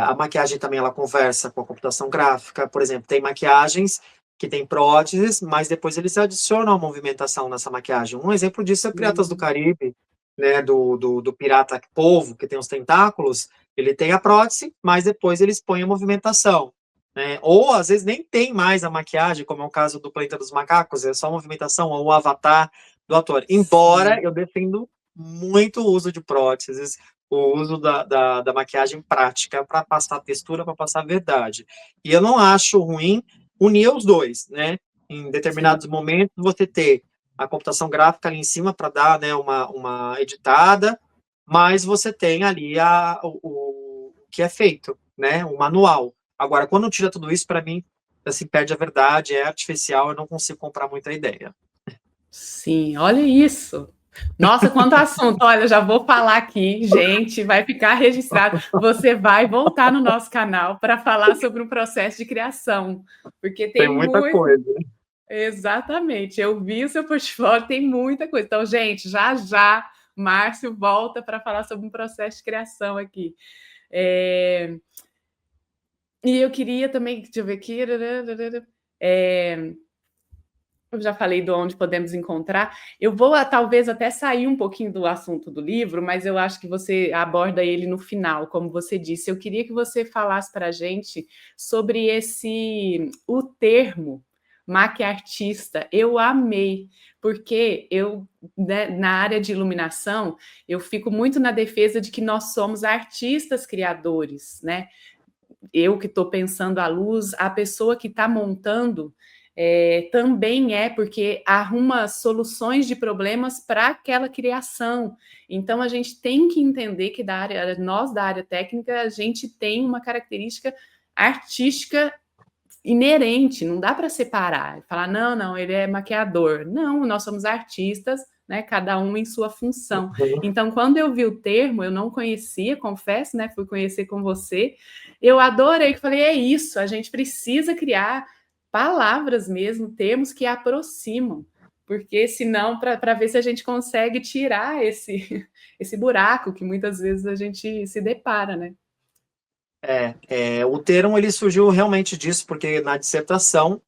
A maquiagem também ela conversa com a computação gráfica. Por exemplo, tem maquiagens que tem próteses, mas depois eles adicionam a movimentação nessa maquiagem. Um exemplo disso é Piratas do Caribe, né? Do pirata polvo, que tem os tentáculos. Ele tem a prótese, mas depois eles põem a movimentação. Né? Ou às vezes nem tem mais a maquiagem, como é o caso do Planeta dos Macacos, é só a movimentação ou o avatar do ator. Embora Sim. eu defendo muito o uso de próteses, o uso da maquiagem prática para passar a textura, para passar a verdade. E eu não acho ruim unir os dois, né? Em determinados Sim. momentos, você ter a computação gráfica ali em cima para dar, né, uma editada, mas você tem ali o que é feito, né? O manual. Agora, quando tira tudo isso, para mim, assim, perde a verdade, é artificial, eu não consigo comprar muita ideia. Sim, olha isso. Nossa, quanto assunto. Olha, já vou falar aqui, gente, vai ficar registrado. Você vai voltar no nosso canal para falar sobre o processo de criação, porque Tem tem muita muito. coisa. Exatamente, eu vi o seu portfólio, tem muita coisa. Então, gente, já já, Márcio volta para falar sobre um processo de criação aqui. E eu queria também, deixa eu ver aqui. Eu já falei de onde podemos encontrar. Eu vou talvez até sair um pouquinho do assunto do livro, mas eu acho que você aborda ele no final, como você disse. Eu queria que você falasse para a gente sobre o termo maquiartista. Eu amei, porque né, na área de iluminação, eu fico muito na defesa de que nós somos artistas criadores, né? Eu que estou pensando a luz, a pessoa que está montando também porque arruma soluções de problemas para aquela criação. Então a gente tem que entender que nós da área técnica, a gente tem uma característica artística inerente, não dá para separar, falar, não, ele é maquiador. Não, nós somos artistas, né, cada um em sua função. Então, quando eu vi o termo, eu não conhecia, confesso, né, fui conhecer com você, eu adorei, falei, é isso, a gente precisa criar palavras mesmo, termos que aproximam, porque senão, para ver se a gente consegue tirar esse buraco que muitas vezes a gente se depara, né? O termo ele surgiu realmente disso, porque na dissertação,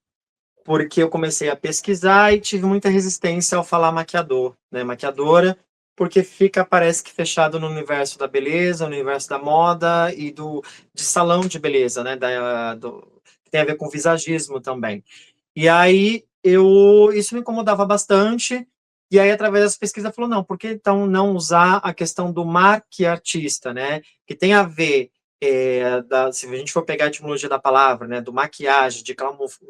porque eu comecei a pesquisar e tive muita resistência ao falar maquiador, né, maquiadora, porque parece que fechado no universo da beleza, no universo da moda e de salão de beleza, né, que tem a ver com visagismo também. E aí isso me incomodava bastante, e aí através dessa pesquisa falou, não, por que então não usar a questão do maquiartista, né, que tem a ver, se a gente for pegar a etimologia da palavra, né, do maquiagem, de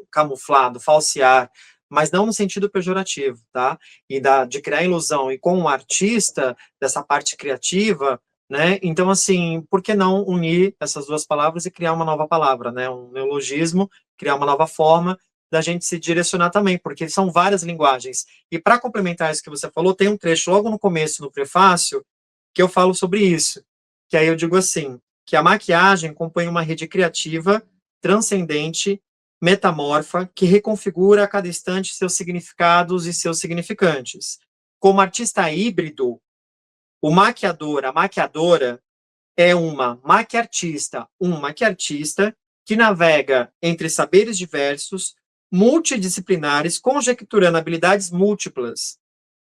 camuflar, do falsear, mas não no sentido pejorativo, tá? E de criar ilusão, e com o artista, dessa parte criativa, né? Então, assim, por que não unir essas duas palavras e criar uma nova palavra, né? Um neologismo, criar uma nova forma da gente se direcionar também, porque são várias linguagens. E para complementar isso que você falou, tem um trecho logo no começo, no prefácio, que eu falo sobre isso, que aí eu digo assim, que a maquiagem compõe uma rede criativa, transcendente, metamorfa, que reconfigura a cada instante seus significados e seus significantes. Como artista híbrido, o maquiador, a maquiadora, é um maquiartista que navega entre saberes diversos, multidisciplinares, conjecturando habilidades múltiplas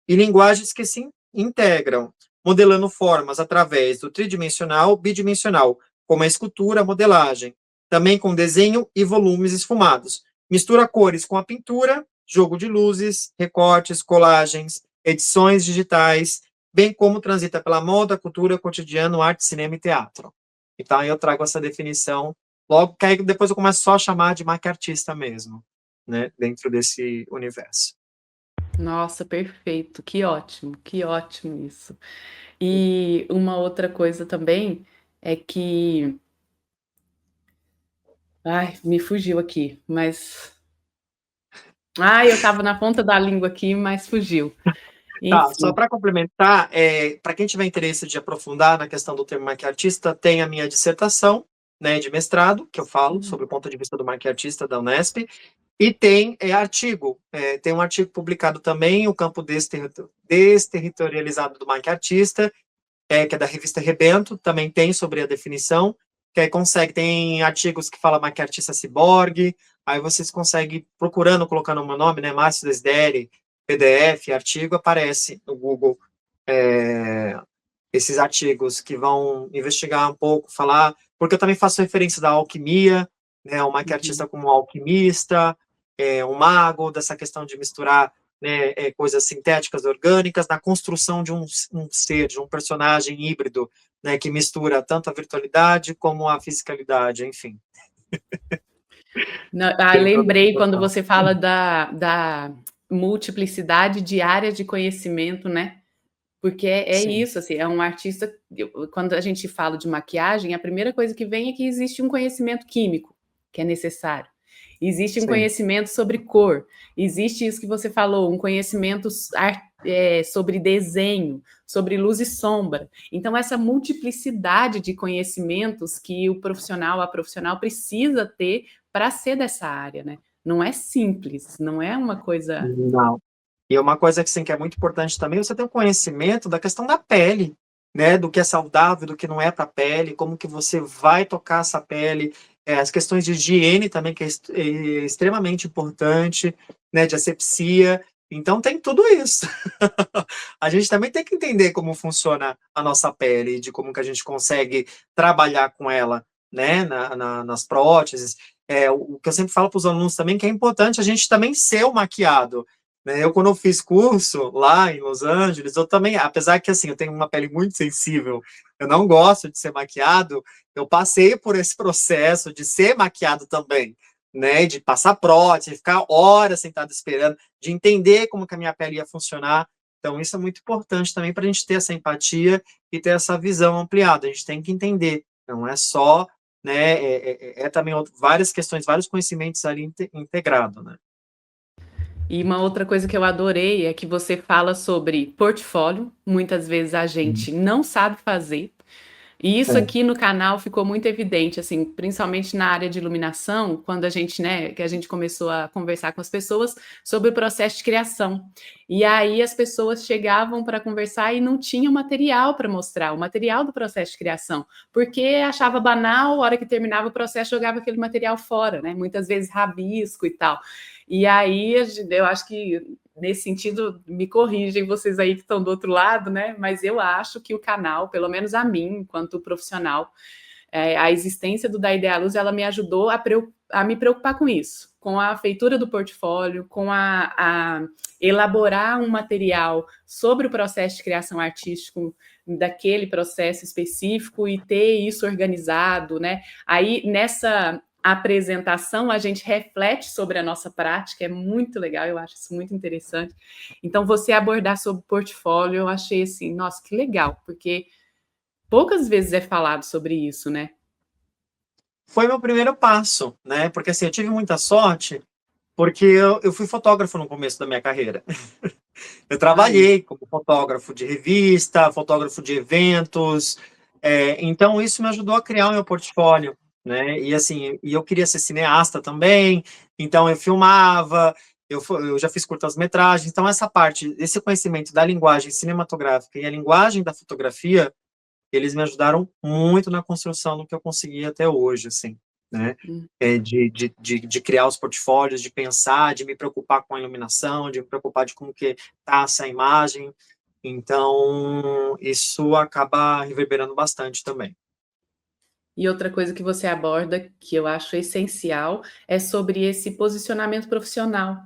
e linguagens que se integram, modelando formas através do tridimensional, bidimensional, como a escultura, a modelagem, também com desenho e volumes esfumados. Mistura cores com a pintura, jogo de luzes, recortes, colagens, edições digitais, bem como transita pela moda, cultura, cotidiano, arte, cinema e teatro. Então, aí eu trago essa definição, logo que aí depois eu começo só a chamar de maquiartista mesmo, né, dentro desse universo. Nossa, perfeito, que ótimo isso. E uma outra coisa também é que, ai, me fugiu aqui, mas, ai, eu estava na ponta da língua aqui, mas fugiu. Tá, só Enfim, para complementar, para quem tiver interesse de aprofundar na questão do termo maquiartista, tem a minha dissertação, né, de mestrado, que eu falo sobre o ponto de vista do maquiartista da Unesp, e tem artigo, tem um artigo publicado também, o campo desterritorializado do maquiartista, que é da revista Rebento, também tem sobre a definição, que aí tem artigos que fala maquiartista ciborgue, aí vocês conseguem, procurando, colocando o meu nome, né, Márcio Desideri, PDF, artigo, aparece no Google esses artigos que vão investigar um pouco, falar, porque eu também faço referência da alquimia, né, o maquiartista como um alquimista, um mago, dessa questão de misturar, né, coisas sintéticas orgânicas na construção de um ser, de um personagem híbrido, né, que mistura tanto a virtualidade como a fisicalidade, enfim. lembrei quando você fala da multiplicidade de áreas de conhecimento, né? Porque é Sim. isso, assim, é um artista. Quando a gente fala de maquiagem, a primeira coisa que vem é que existe um conhecimento químico que é necessário. Existe um Sim. conhecimento sobre cor. Existe isso que você falou, um conhecimento sobre desenho, sobre luz e sombra. Então, essa multiplicidade de conhecimentos que o profissional, a profissional precisa ter para ser dessa área, né? Não é simples, não é uma coisa. Não. E uma coisa que, assim, que é muito importante também, você ter um conhecimento da questão da pele, né, do que é saudável, do que não é para a pele, como que você vai tocar essa pele, as questões de higiene também, que é extremamente importante, né, de asepsia, então tem tudo isso. A gente também tem que entender como funciona a nossa pele, de como que a gente consegue trabalhar com ela, né, nas próteses. O que eu sempre falo para os alunos também, que é importante a gente também ser o maquiado, né? Eu, quando eu fiz curso lá em Los Angeles, eu também, apesar que, assim, eu tenho uma pele muito sensível, eu não gosto de ser maquiado, eu passei por esse processo de ser maquiado também, né? De passar prótese, de ficar horas sentado esperando, de entender como que a minha pele ia funcionar. Então, isso é muito importante também para a gente ter essa empatia e ter essa visão ampliada. A gente tem que entender, não é só, né? Também várias questões, vários conhecimentos ali integrados, né? E uma outra coisa que eu adorei é que você fala sobre portfólio. Muitas vezes a gente não sabe fazer. E isso É. aqui no canal ficou muito evidente, assim, principalmente na área de iluminação, quando a gente, né, que a gente começou a conversar com as pessoas sobre o processo de criação. E aí as pessoas chegavam para conversar e não tinham material para mostrar, o material do processo de criação, porque achava banal, a hora que terminava o processo, jogava aquele material fora, né? Muitas vezes rabisco e tal. E aí eu acho que nesse sentido, me corrigem vocês aí que estão do outro lado, né? Mas eu acho que o canal, pelo menos a mim, enquanto profissional, a existência do Da Ideia à Luz, ela me ajudou a me preocupar com isso, com a feitura do portfólio, com a elaborar um material sobre o processo de criação artístico daquele processo específico e ter isso organizado, né? Aí, nessa apresentação, a gente reflete sobre a nossa prática, é muito legal, eu acho isso muito interessante. Então, você abordar sobre portfólio, eu achei assim, nossa, que legal, porque poucas vezes é falado sobre isso, né? Foi meu primeiro passo, né? Porque assim, eu tive muita sorte, porque eu fui fotógrafo no começo da minha carreira. Eu Ai, trabalhei como fotógrafo de revista, fotógrafo de eventos, então isso me ajudou a criar o meu portfólio, né? E assim, e eu queria ser cineasta também, então eu filmava, eu já fiz curtas-metragens, então essa parte, esse conhecimento da linguagem cinematográfica e a linguagem da fotografia, eles me ajudaram muito na construção do que eu consegui até hoje, assim, né? hum. De criar os portfólios, de pensar, de me preocupar com a iluminação, de me preocupar de como que tá essa imagem. Então, isso acaba reverberando bastante também. E outra coisa que você aborda, que eu acho essencial, é sobre esse posicionamento profissional.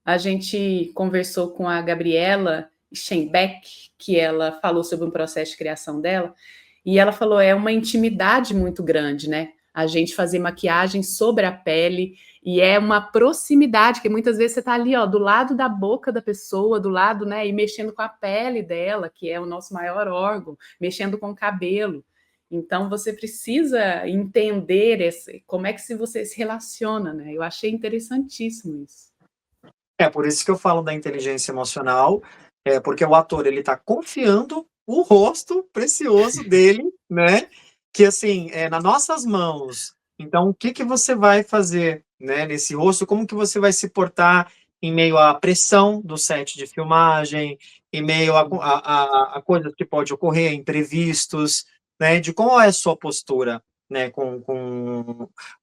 A gente conversou com a Gabriela Schenbeck, que ela falou sobre um processo de criação dela, e ela falou, é uma intimidade muito grande, né? A gente fazer maquiagem sobre a pele, e é uma proximidade, que muitas vezes você está ali, ó, do lado da boca da pessoa, do lado, né, e mexendo com a pele dela, que é o nosso maior órgão, mexendo com o cabelo. Então, você precisa entender como é que você se relaciona, né? Eu achei interessantíssimo isso. É por isso que eu falo da inteligência emocional, porque o ator ele está confiando o rosto precioso dele, né? Que assim é nas nossas mãos. Então, o que que você vai fazer, né? Nesse rosto, como que você vai se portar em meio à pressão do set de filmagem, em meio a coisas que pode ocorrer, imprevistos, né? De qual é a sua postura, né? Com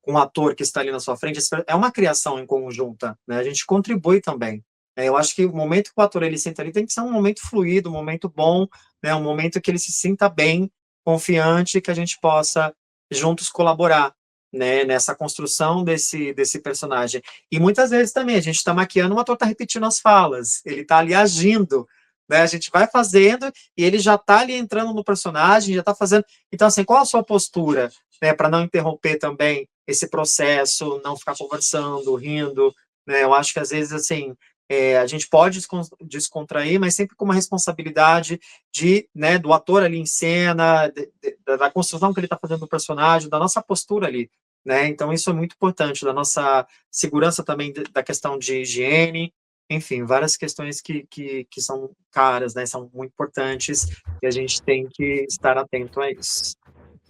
um ator que está ali na sua frente, é uma criação em conjunta, né? A gente contribui também. Eu acho que o momento que o ator ele senta ali tem que ser um momento fluido, um momento bom, né? Um momento que ele se sinta bem, confiante, que a gente possa juntos colaborar, né? Nessa construção desse personagem. E muitas vezes também a gente está maquiando, o ator está repetindo as falas, ele está ali agindo, né? A gente vai fazendo e ele já está ali entrando no personagem, já está fazendo. Então, assim, qual a sua postura, né? Para não interromper também esse processo, não ficar conversando, rindo, né? Eu acho que às vezes, assim, a gente pode descontrair, mas sempre com uma responsabilidade né, do ator ali em cena, da construção que ele está fazendo do personagem, da nossa postura ali, né? Então isso é muito importante, da nossa segurança também, da questão de higiene, enfim, várias questões que são caras, né? São muito importantes e a gente tem que estar atento a isso.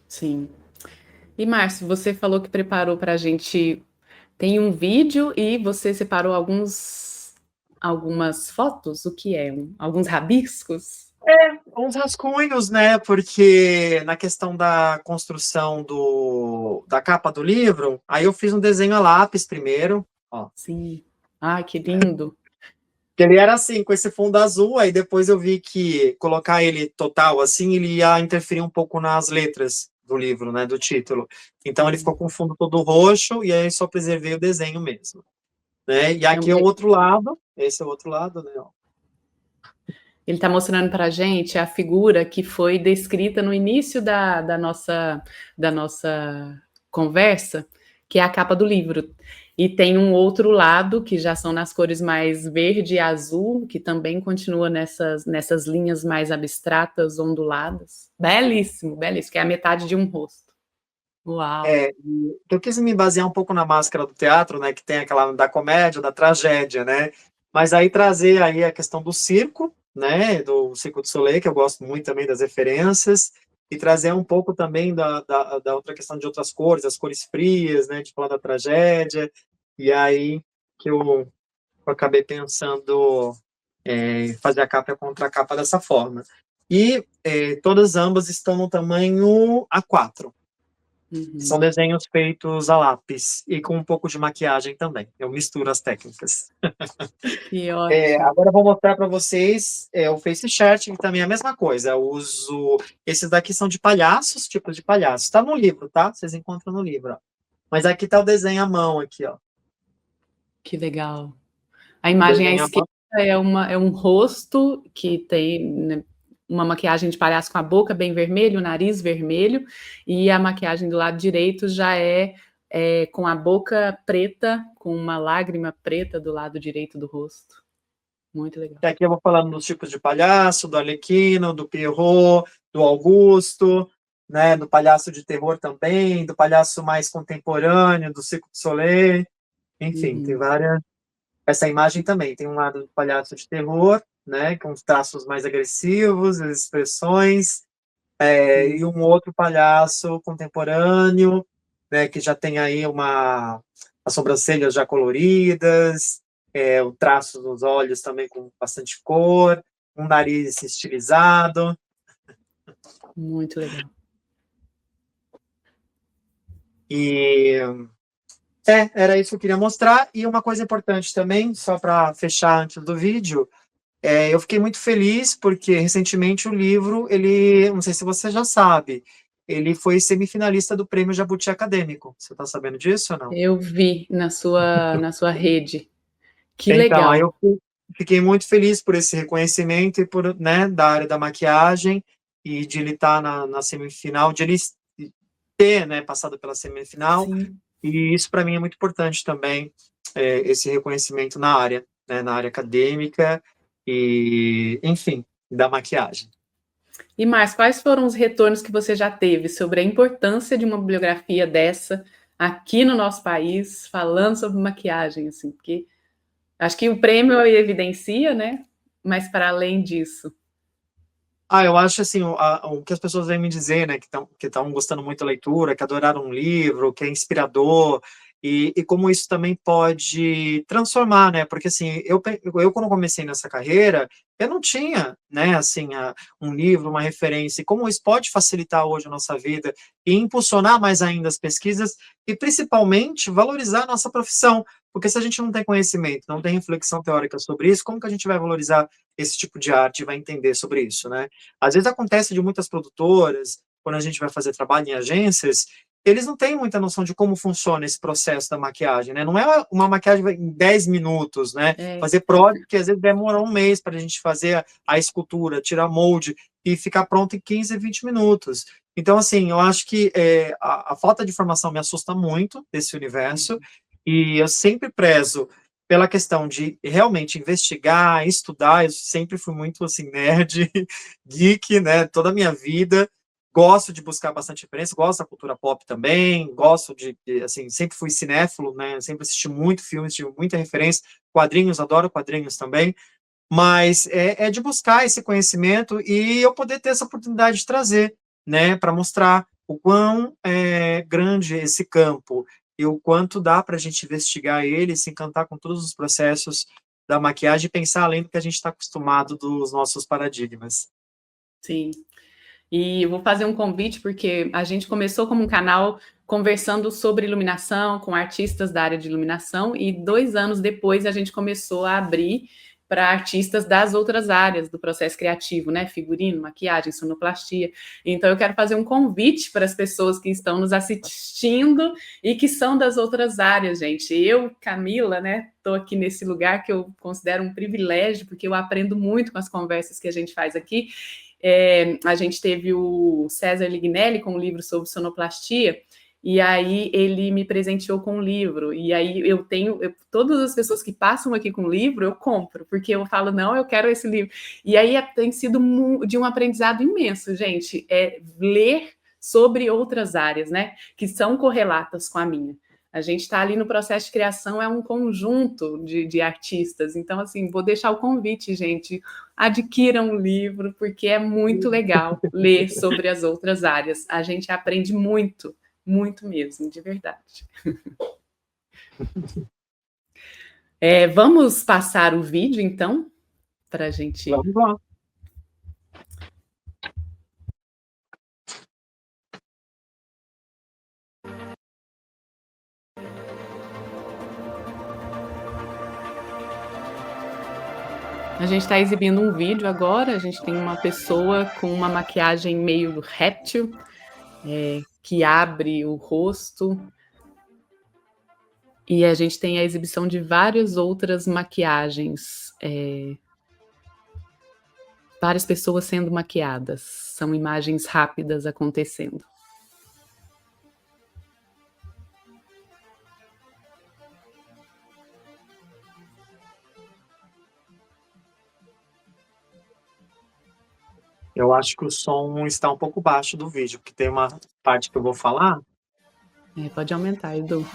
Sim. E, Márcio, você falou que preparou para a gente. Tem um vídeo e você separou algumas fotos? O que é? Alguns rabiscos? Uns rascunhos, né? Porque na questão da construção da capa do livro, aí eu fiz um desenho a lápis primeiro, ó. Sim. Ai, que lindo. Que ele era assim, com esse fundo azul, aí depois eu vi que colocar ele total assim, ele ia interferir um pouco nas letras do livro, né? Do título. Então ele ficou com o fundo todo roxo, e aí só preservei o desenho mesmo, né? E aqui é o outro lado, esse é o outro lado, né? Ó. Ele está mostrando para a gente a figura que foi descrita no início da nossa conversa, que é a capa do livro. E tem um outro lado, que já são nas cores mais verde e azul, que também continua nessas linhas mais abstratas, onduladas. Belíssimo, belíssimo, que é a metade de um rosto. Uau! Eu quis me basear um pouco na máscara do teatro, né? Que tem aquela da comédia, da tragédia, né? Mas aí trazer aí a questão do circo, né? Do Circo du Soleil, que eu gosto muito também das referências, e trazer um pouco também da outra questão de outras cores, as cores frias, né, de falar da tragédia, e aí que eu acabei pensando fazer a capa e a contracapa dessa forma. E todas ambas estão no tamanho A4. São desenhos feitos a lápis e com um pouco de maquiagem também. Eu misturo as técnicas. Que ótimo. Agora eu vou mostrar para vocês o face chart, que também é a mesma coisa. Eu uso... Esses daqui são de palhaços, tipos de palhaços. Está no livro, tá? Vocês encontram no livro. Ó. Mas aqui está o desenho à mão, aqui, ó. Que legal. A imagem à esquerda é um rosto que tem, né, uma maquiagem de palhaço com a boca bem vermelha, o nariz vermelho, e a maquiagem do lado direito já é com a boca preta, com uma lágrima preta do lado direito do rosto. Muito legal. E aqui eu vou falando dos tipos de palhaço, do Arlequino, do Pierrot, do Augusto, né, do palhaço de terror também, do palhaço mais contemporâneo, do Cirque du Soleil, enfim, tem várias... Essa imagem também tem um lado do palhaço de terror, né, com os traços mais agressivos, as expressões, e um outro palhaço contemporâneo, né, que já tem aí as sobrancelhas já coloridas, o traço dos olhos também com bastante cor, um nariz estilizado. Muito legal. E era isso que eu queria mostrar. E uma coisa importante também, só para fechar antes do vídeo, eu fiquei muito feliz porque recentemente o livro, não sei se você já sabe, ele foi semifinalista do Prêmio Jabuti Acadêmico. Você está sabendo disso ou não? Eu vi na sua rede. Que Então, aí legal. eu fiquei muito feliz por esse reconhecimento e por, né, da área da maquiagem e de ele estar na semifinal, de ele ter, né, passado pela semifinal. Sim. E isso para mim é muito importante também, esse reconhecimento na área, né, na área acadêmica e, enfim, da maquiagem. E Márcio, quais foram os retornos que você já teve sobre a importância de uma bibliografia dessa aqui no nosso país, falando sobre maquiagem, assim, porque acho que o prêmio evidencia, né? Mas para além disso. Eu acho assim, o que as pessoas vêm me dizer, né, que estão gostando muito da leitura, que adoraram um livro, que é inspirador, e como isso também pode transformar, né, porque assim, eu quando comecei nessa carreira, eu não tinha, né, assim, um livro, uma referência, e como isso pode facilitar hoje a nossa vida, e impulsionar mais ainda as pesquisas, e principalmente valorizar a nossa profissão, porque se a gente não tem conhecimento, não tem reflexão teórica sobre isso, como que a gente vai valorizar esse tipo de arte e vai entender sobre isso, né? Às vezes acontece de muitas produtoras, quando a gente vai fazer trabalho em agências, eles não têm muita noção de como funciona esse processo da maquiagem, né? Não é uma maquiagem em 10 minutos, né? Fazer prótese, que às vezes demora um mês para a gente fazer a escultura, tirar molde e ficar pronto em 15, 20 minutos. Então, assim, eu acho que a falta de informação me assusta muito desse universo, e eu sempre prezo pela questão de realmente investigar, estudar. Eu sempre fui muito, assim, nerd, geek, né, toda a minha vida. Gosto de buscar bastante referência, gosto da cultura pop também, gosto assim, sempre fui cinéfilo, né, sempre assisti muito filmes, tive muita referência, quadrinhos, adoro quadrinhos também, mas é de buscar esse conhecimento e eu poder ter essa oportunidade de trazer, né, para mostrar o quão grande esse campo e o quanto dá para a gente investigar ele, se encantar com todos os processos da maquiagem e pensar além do que a gente está acostumado dos nossos paradigmas. Sim. E eu vou fazer um convite, porque a gente começou como um canal conversando sobre iluminação com artistas da área de iluminação, e 2 anos depois a gente começou a abrir para artistas das outras áreas do processo criativo, né? Figurino, maquiagem, sonoplastia. Então eu quero fazer um convite para as pessoas que estão nos assistindo e que são das outras áreas, gente. Eu, Camila, né, estou aqui nesse lugar que eu considero um privilégio, porque eu aprendo muito com as conversas que a gente faz aqui. A gente teve o César Lignelli com um livro sobre sonoplastia, e aí ele me presenteou com um livro, e aí todas as pessoas que passam aqui com o livro, eu compro, porque eu falo, não, eu quero esse livro. E aí tem sido de um aprendizado imenso, gente, ler sobre outras áreas, né, que são correlatas com a minha. A gente está ali no processo de criação, é um conjunto de artistas. Então, assim, vou deixar o convite, gente. Adquiram o livro, porque é muito legal ler sobre as outras áreas. A gente aprende muito, muito mesmo, de verdade. Vamos passar o vídeo, então, para a gente... Vamos lá. A gente está exibindo um vídeo agora, a gente tem uma pessoa com uma maquiagem meio réptil, que abre o rosto, e a gente tem a exibição de várias outras maquiagens, várias pessoas sendo maquiadas, são imagens rápidas acontecendo. Eu acho que o som está um pouco baixo do vídeo, porque tem uma parte que eu vou falar. Pode aumentar, Edu.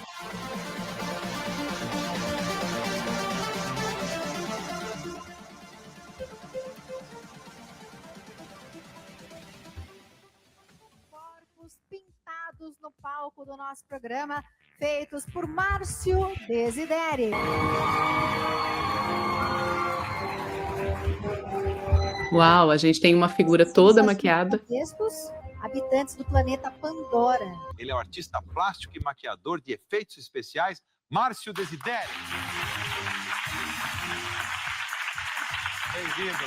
Corpos pintados no palco do nosso programa, feitos por Márcio Desideri. Uau, a gente tem uma figura toda maquiada. Habitantes do planeta Pandora. Ele é um artista plástico e maquiador de efeitos especiais, Márcio Desideri. Bem-vindo.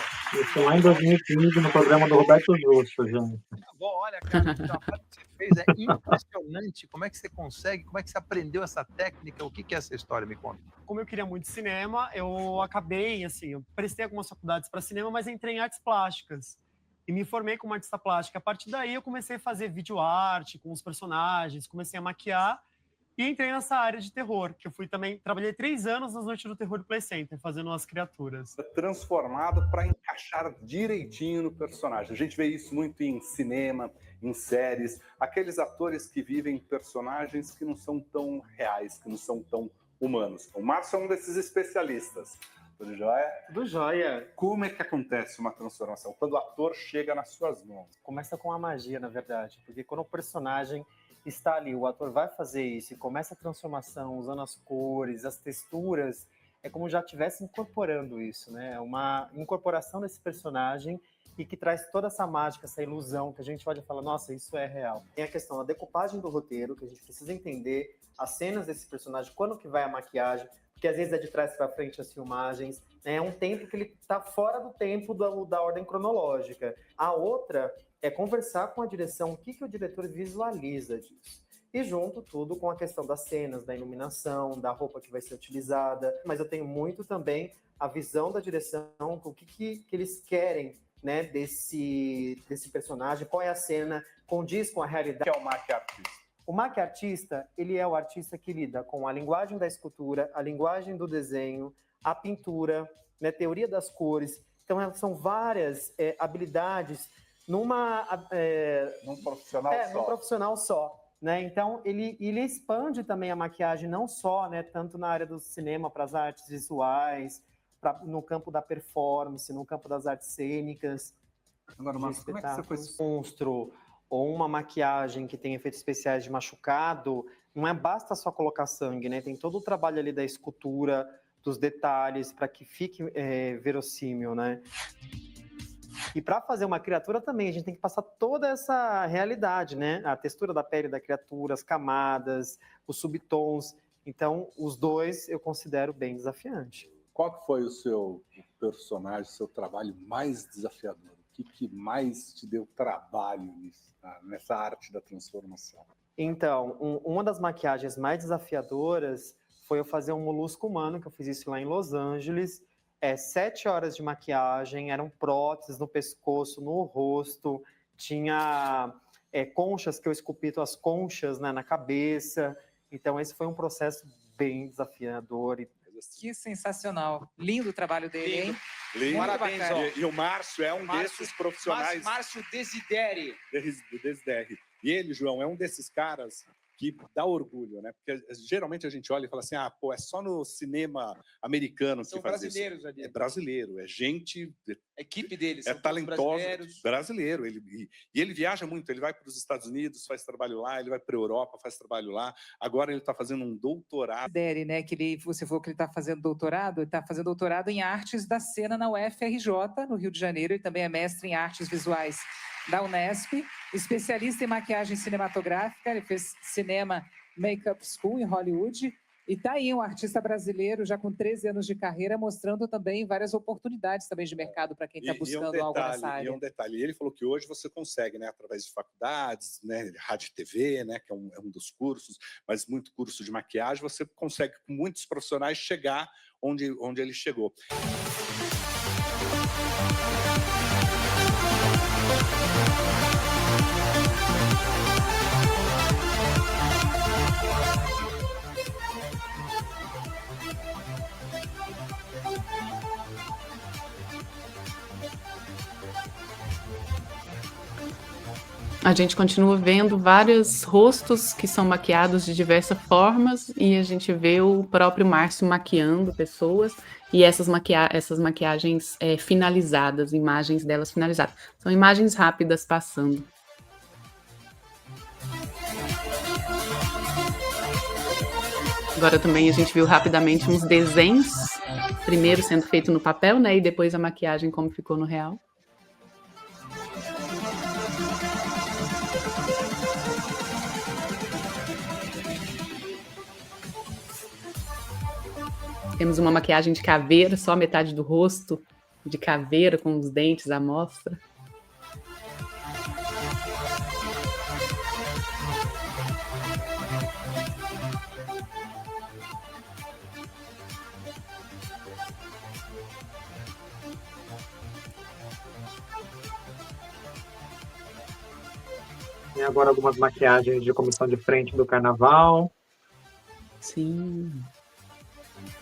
Isso lá em 2015, no programa do Roberto Justo, gente. Tá bom, olha, cara, o trabalho que você fez é impressionante. Como é que você consegue? Como é que você aprendeu essa técnica? O que é essa história? Me conta. Como eu queria muito cinema, eu acabei, assim, eu prestei algumas faculdades para cinema, mas entrei em artes plásticas. E me formei como artista plástica. A partir daí, eu comecei a fazer videoarte com os personagens, comecei a maquiar e entrei nessa área de terror, que eu fui também... Trabalhei 3 anos nas Noites do Terror do Play Center, fazendo as criaturas. Transformado para encaixar direitinho no personagem. A gente vê isso muito em cinema, em séries. Aqueles atores que vivem personagens que não são tão reais, que não são tão humanos. O Márcio é um desses especialistas. Tudo jóia? Tudo jóia. Como é que acontece uma transformação? Quando o ator chega nas suas mãos? Começa com a magia, na verdade, porque quando o personagem está ali, o ator vai fazer isso e começa a transformação usando as cores, as texturas, é como já estivesse incorporando isso, né? É uma incorporação desse personagem e que traz toda essa mágica, essa ilusão que a gente olha e fala, nossa, isso é real. Tem a questão da decupagem do roteiro, que a gente precisa entender as cenas desse personagem, quando que vai a maquiagem, porque às vezes é de trás para frente as filmagens, né? É um tempo que ele está fora do tempo da ordem cronológica. A outra é conversar com a direção, o que o diretor visualiza disso. E junto tudo com a questão das cenas, da iluminação, da roupa que vai ser utilizada. Mas eu tenho muito também a visão da direção, o que eles querem, né, desse personagem, qual é a cena, condiz com a realidade. Que é o maquiartista? O maquiartista, ele é o artista que lida com a linguagem da escultura, a linguagem do desenho, a pintura, né, teoria das cores. Então, são várias habilidades num profissional só. Num profissional só. Né? Então, ele expande também a maquiagem, não só, né, tanto na área do cinema, para as artes visuais, no campo da performance, no campo das artes cênicas. Agora, Márcio, como é que você foi... monstro ou uma maquiagem que tem efeitos especiais de machucado, não basta só colocar sangue, né? Tem todo o trabalho ali da escultura, dos detalhes, para que fique verossímil, né? E para fazer uma criatura também, a gente tem que passar toda essa realidade, né? A textura da pele da criatura, as camadas, os subtons. Então, os dois eu considero bem desafiante. Qual que foi o seu personagem, o seu trabalho mais desafiador? O que mais te deu trabalho nessa arte da transformação? Então, uma das maquiagens mais desafiadoras foi eu fazer um molusco humano, que eu fiz isso lá em Los Angeles. 7 horas de maquiagem, eram próteses no pescoço, no rosto, tinha conchas que eu esculpi as conchas, né, na cabeça. Então, esse foi um processo bem desafiador. Que sensacional. Lindo o trabalho dele, hein? Lindo. Parabéns, ó. E o Márcio é um desses profissionais... Márcio Desideri. Desideri. E ele, João, é um desses caras que dá orgulho, né? Porque geralmente a gente olha e fala assim, pô, é só no cinema americano São que faz isso. brasileiros ali. É brasileiro, é gente... A equipe deles É são todos talentoso, brasileiros. brasileiro. E ele viaja muito, ele vai para os Estados Unidos, faz trabalho lá, ele vai para a Europa, faz trabalho lá. Agora ele está fazendo um doutorado. Dere, né? Você falou que ele está fazendo doutorado, ele está fazendo doutorado em artes da cena na UFRJ, no Rio de Janeiro. Ele também é mestre em artes visuais da Unesp, especialista em maquiagem cinematográfica. Ele fez cinema Makeup School em Hollywood. E está aí um artista brasileiro, já com 13 anos de carreira, mostrando também várias oportunidades também de mercado para quem está buscando algo nessa área. E um detalhe, ele falou que hoje você consegue, né, através de faculdades, né, rádio e TV, né, que é um dos cursos, mas muito curso de maquiagem, você consegue, com muitos profissionais, chegar onde ele chegou. A gente continua vendo vários rostos que são maquiados de diversas formas e a gente vê o próprio Márcio maquiando pessoas e essas maquiagens finalizadas, imagens delas finalizadas. São imagens rápidas passando. Agora também a gente viu rapidamente uns desenhos, primeiro sendo feito no papel, né, e depois a maquiagem como ficou no real. Temos uma maquiagem de caveira, só metade do rosto de caveira, com os dentes à mostra. Tem agora algumas maquiagens de comissão de frente do carnaval. Sim.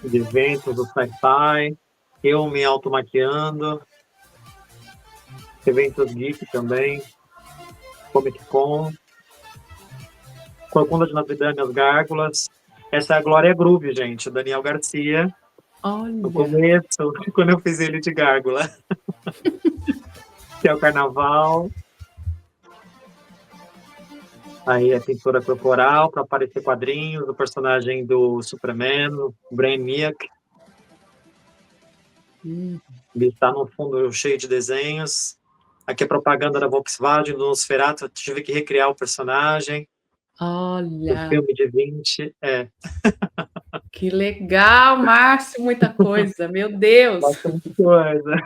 De eventos do sci-fi, eu me automaquiando, eventos geek também, Comic Con, Corcunda de Notre Dame e as Gárgulas. Essa é a Glória Groove, gente, o Daniel Garcia. Olha. No começo, quando eu fiz ele de gárgula. Que é o carnaval. Aí é pintura corporal para aparecer quadrinhos, o personagem do Superman, o Brainiac. Ele está no fundo cheio de desenhos. Aqui é propaganda da Volkswagen, do Nosferatu. Eu tive que recriar o personagem. Olha. O filme de 20. Que legal, Márcio, muita coisa. Meu Deus. Bastante coisa.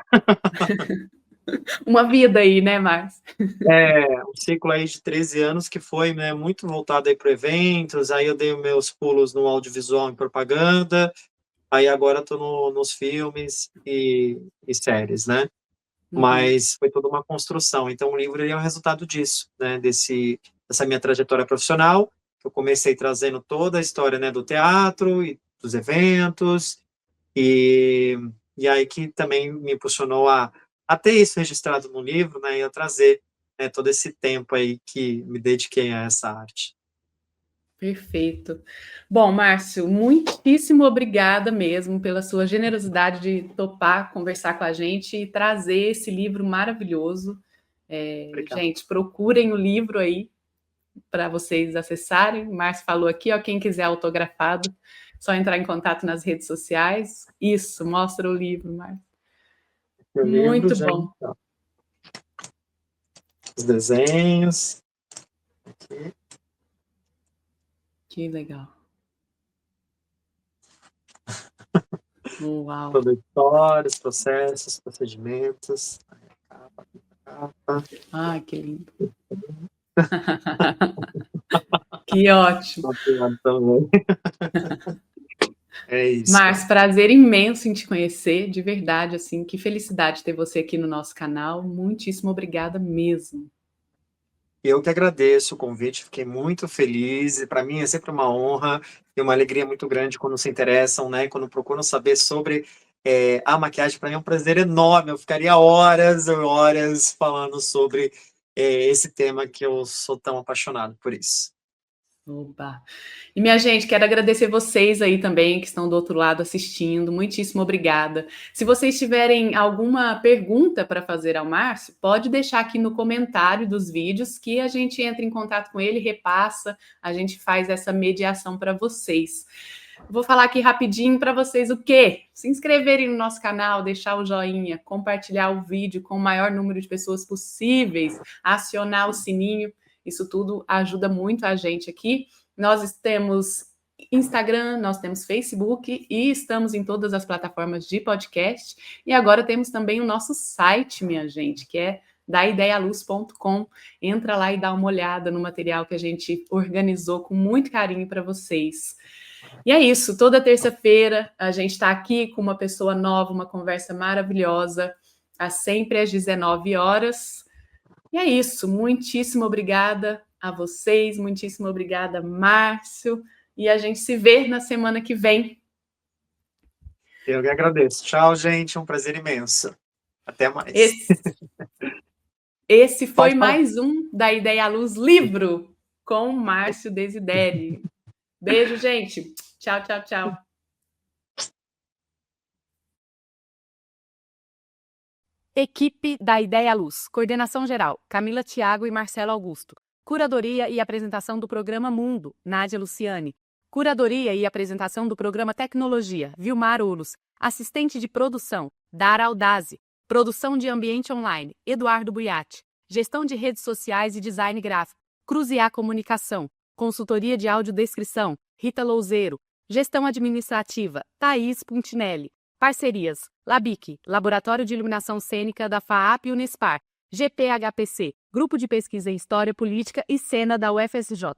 Uma vida aí, né, Márcio? Um ciclo aí de 13 anos que foi, né, muito voltado aí para eventos, aí eu dei meus pulos no audiovisual e propaganda, aí agora estou nos filmes e séries, né? Mas foi toda uma construção. Então o livro ele é o resultado disso, né, dessa minha trajetória profissional, que eu comecei trazendo toda a história, né, do teatro e dos eventos, e aí que também me impulsionou a ter isso registrado no livro, né, e a trazer, né, todo esse tempo aí que me dediquei a essa arte. Perfeito. Bom, Márcio, muitíssimo obrigada mesmo pela sua generosidade de topar conversar com a gente e trazer esse livro maravilhoso. Gente, procurem o livro aí para vocês acessarem. O Márcio falou aqui, ó, quem quiser autografado, só entrar em contato nas redes sociais. Isso, mostra o livro, Márcio. Muito bom. Então. Os desenhos. Aqui. Que legal. Uau. Toda a história, os processos, procedimentos. Ai, que lindo. Que ótimo. É isso. Márcio, prazer imenso em te conhecer, de verdade, assim, que felicidade ter você aqui no nosso canal. Muitíssimo obrigada mesmo. Eu que agradeço o convite, fiquei muito feliz, e para mim é sempre uma honra e uma alegria muito grande quando se interessam, né, quando procuram saber sobre a maquiagem. Para mim é um prazer enorme, eu ficaria horas e horas falando sobre esse tema que eu sou tão apaixonado por isso. Opa! E minha gente, quero agradecer vocês aí também que estão do outro lado assistindo. Muitíssimo obrigada. Se vocês tiverem alguma pergunta para fazer ao Márcio, pode deixar aqui no comentário dos vídeos que a gente entra em contato com ele, repassa, a gente faz essa mediação para vocês. Vou falar aqui rapidinho para vocês o quê? Se inscreverem no nosso canal, deixar o joinha, compartilhar o vídeo com o maior número de pessoas possíveis, acionar o sininho. Isso tudo ajuda muito a gente aqui. Nós temos Instagram, nós temos Facebook e estamos em todas as plataformas de podcast. E agora temos também o nosso site, minha gente, que é daideialuz.com. Entra lá e dá uma olhada no material que a gente organizou com muito carinho para vocês. E é isso, toda terça-feira a gente está aqui com uma pessoa nova, uma conversa maravilhosa, sempre às 19 horas. E é isso, muitíssimo obrigada a vocês, muitíssimo obrigada, Márcio, e a gente se vê na semana que vem. Eu que agradeço. Tchau, gente, um prazer imenso. Até mais. Esse foi Pode falar. mais um da Ideia à Luz livro com Márcio Desideri. Beijo, gente. Tchau, tchau, tchau. Equipe da Ideia à Luz. Coordenação geral, Camila Thiago e Marcelo Augusto. Curadoria e apresentação do programa Mundo, Nádia Luciane. Curadoria e apresentação do programa Tecnologia, Vilmar Ulos. Assistente de produção, Dara Aldazi. Produção de ambiente online, Eduardo Buiati. Gestão de redes sociais e design gráfico, Cruziá Comunicação. Consultoria de audiodescrição, Rita Louzeiro. Gestão administrativa, Thaís Puntinelli. Parcerias, Labic, Laboratório de Iluminação Cênica da FAAP e Unespar. GPHPC, Grupo de Pesquisa em História Política e Cena da UFSJ.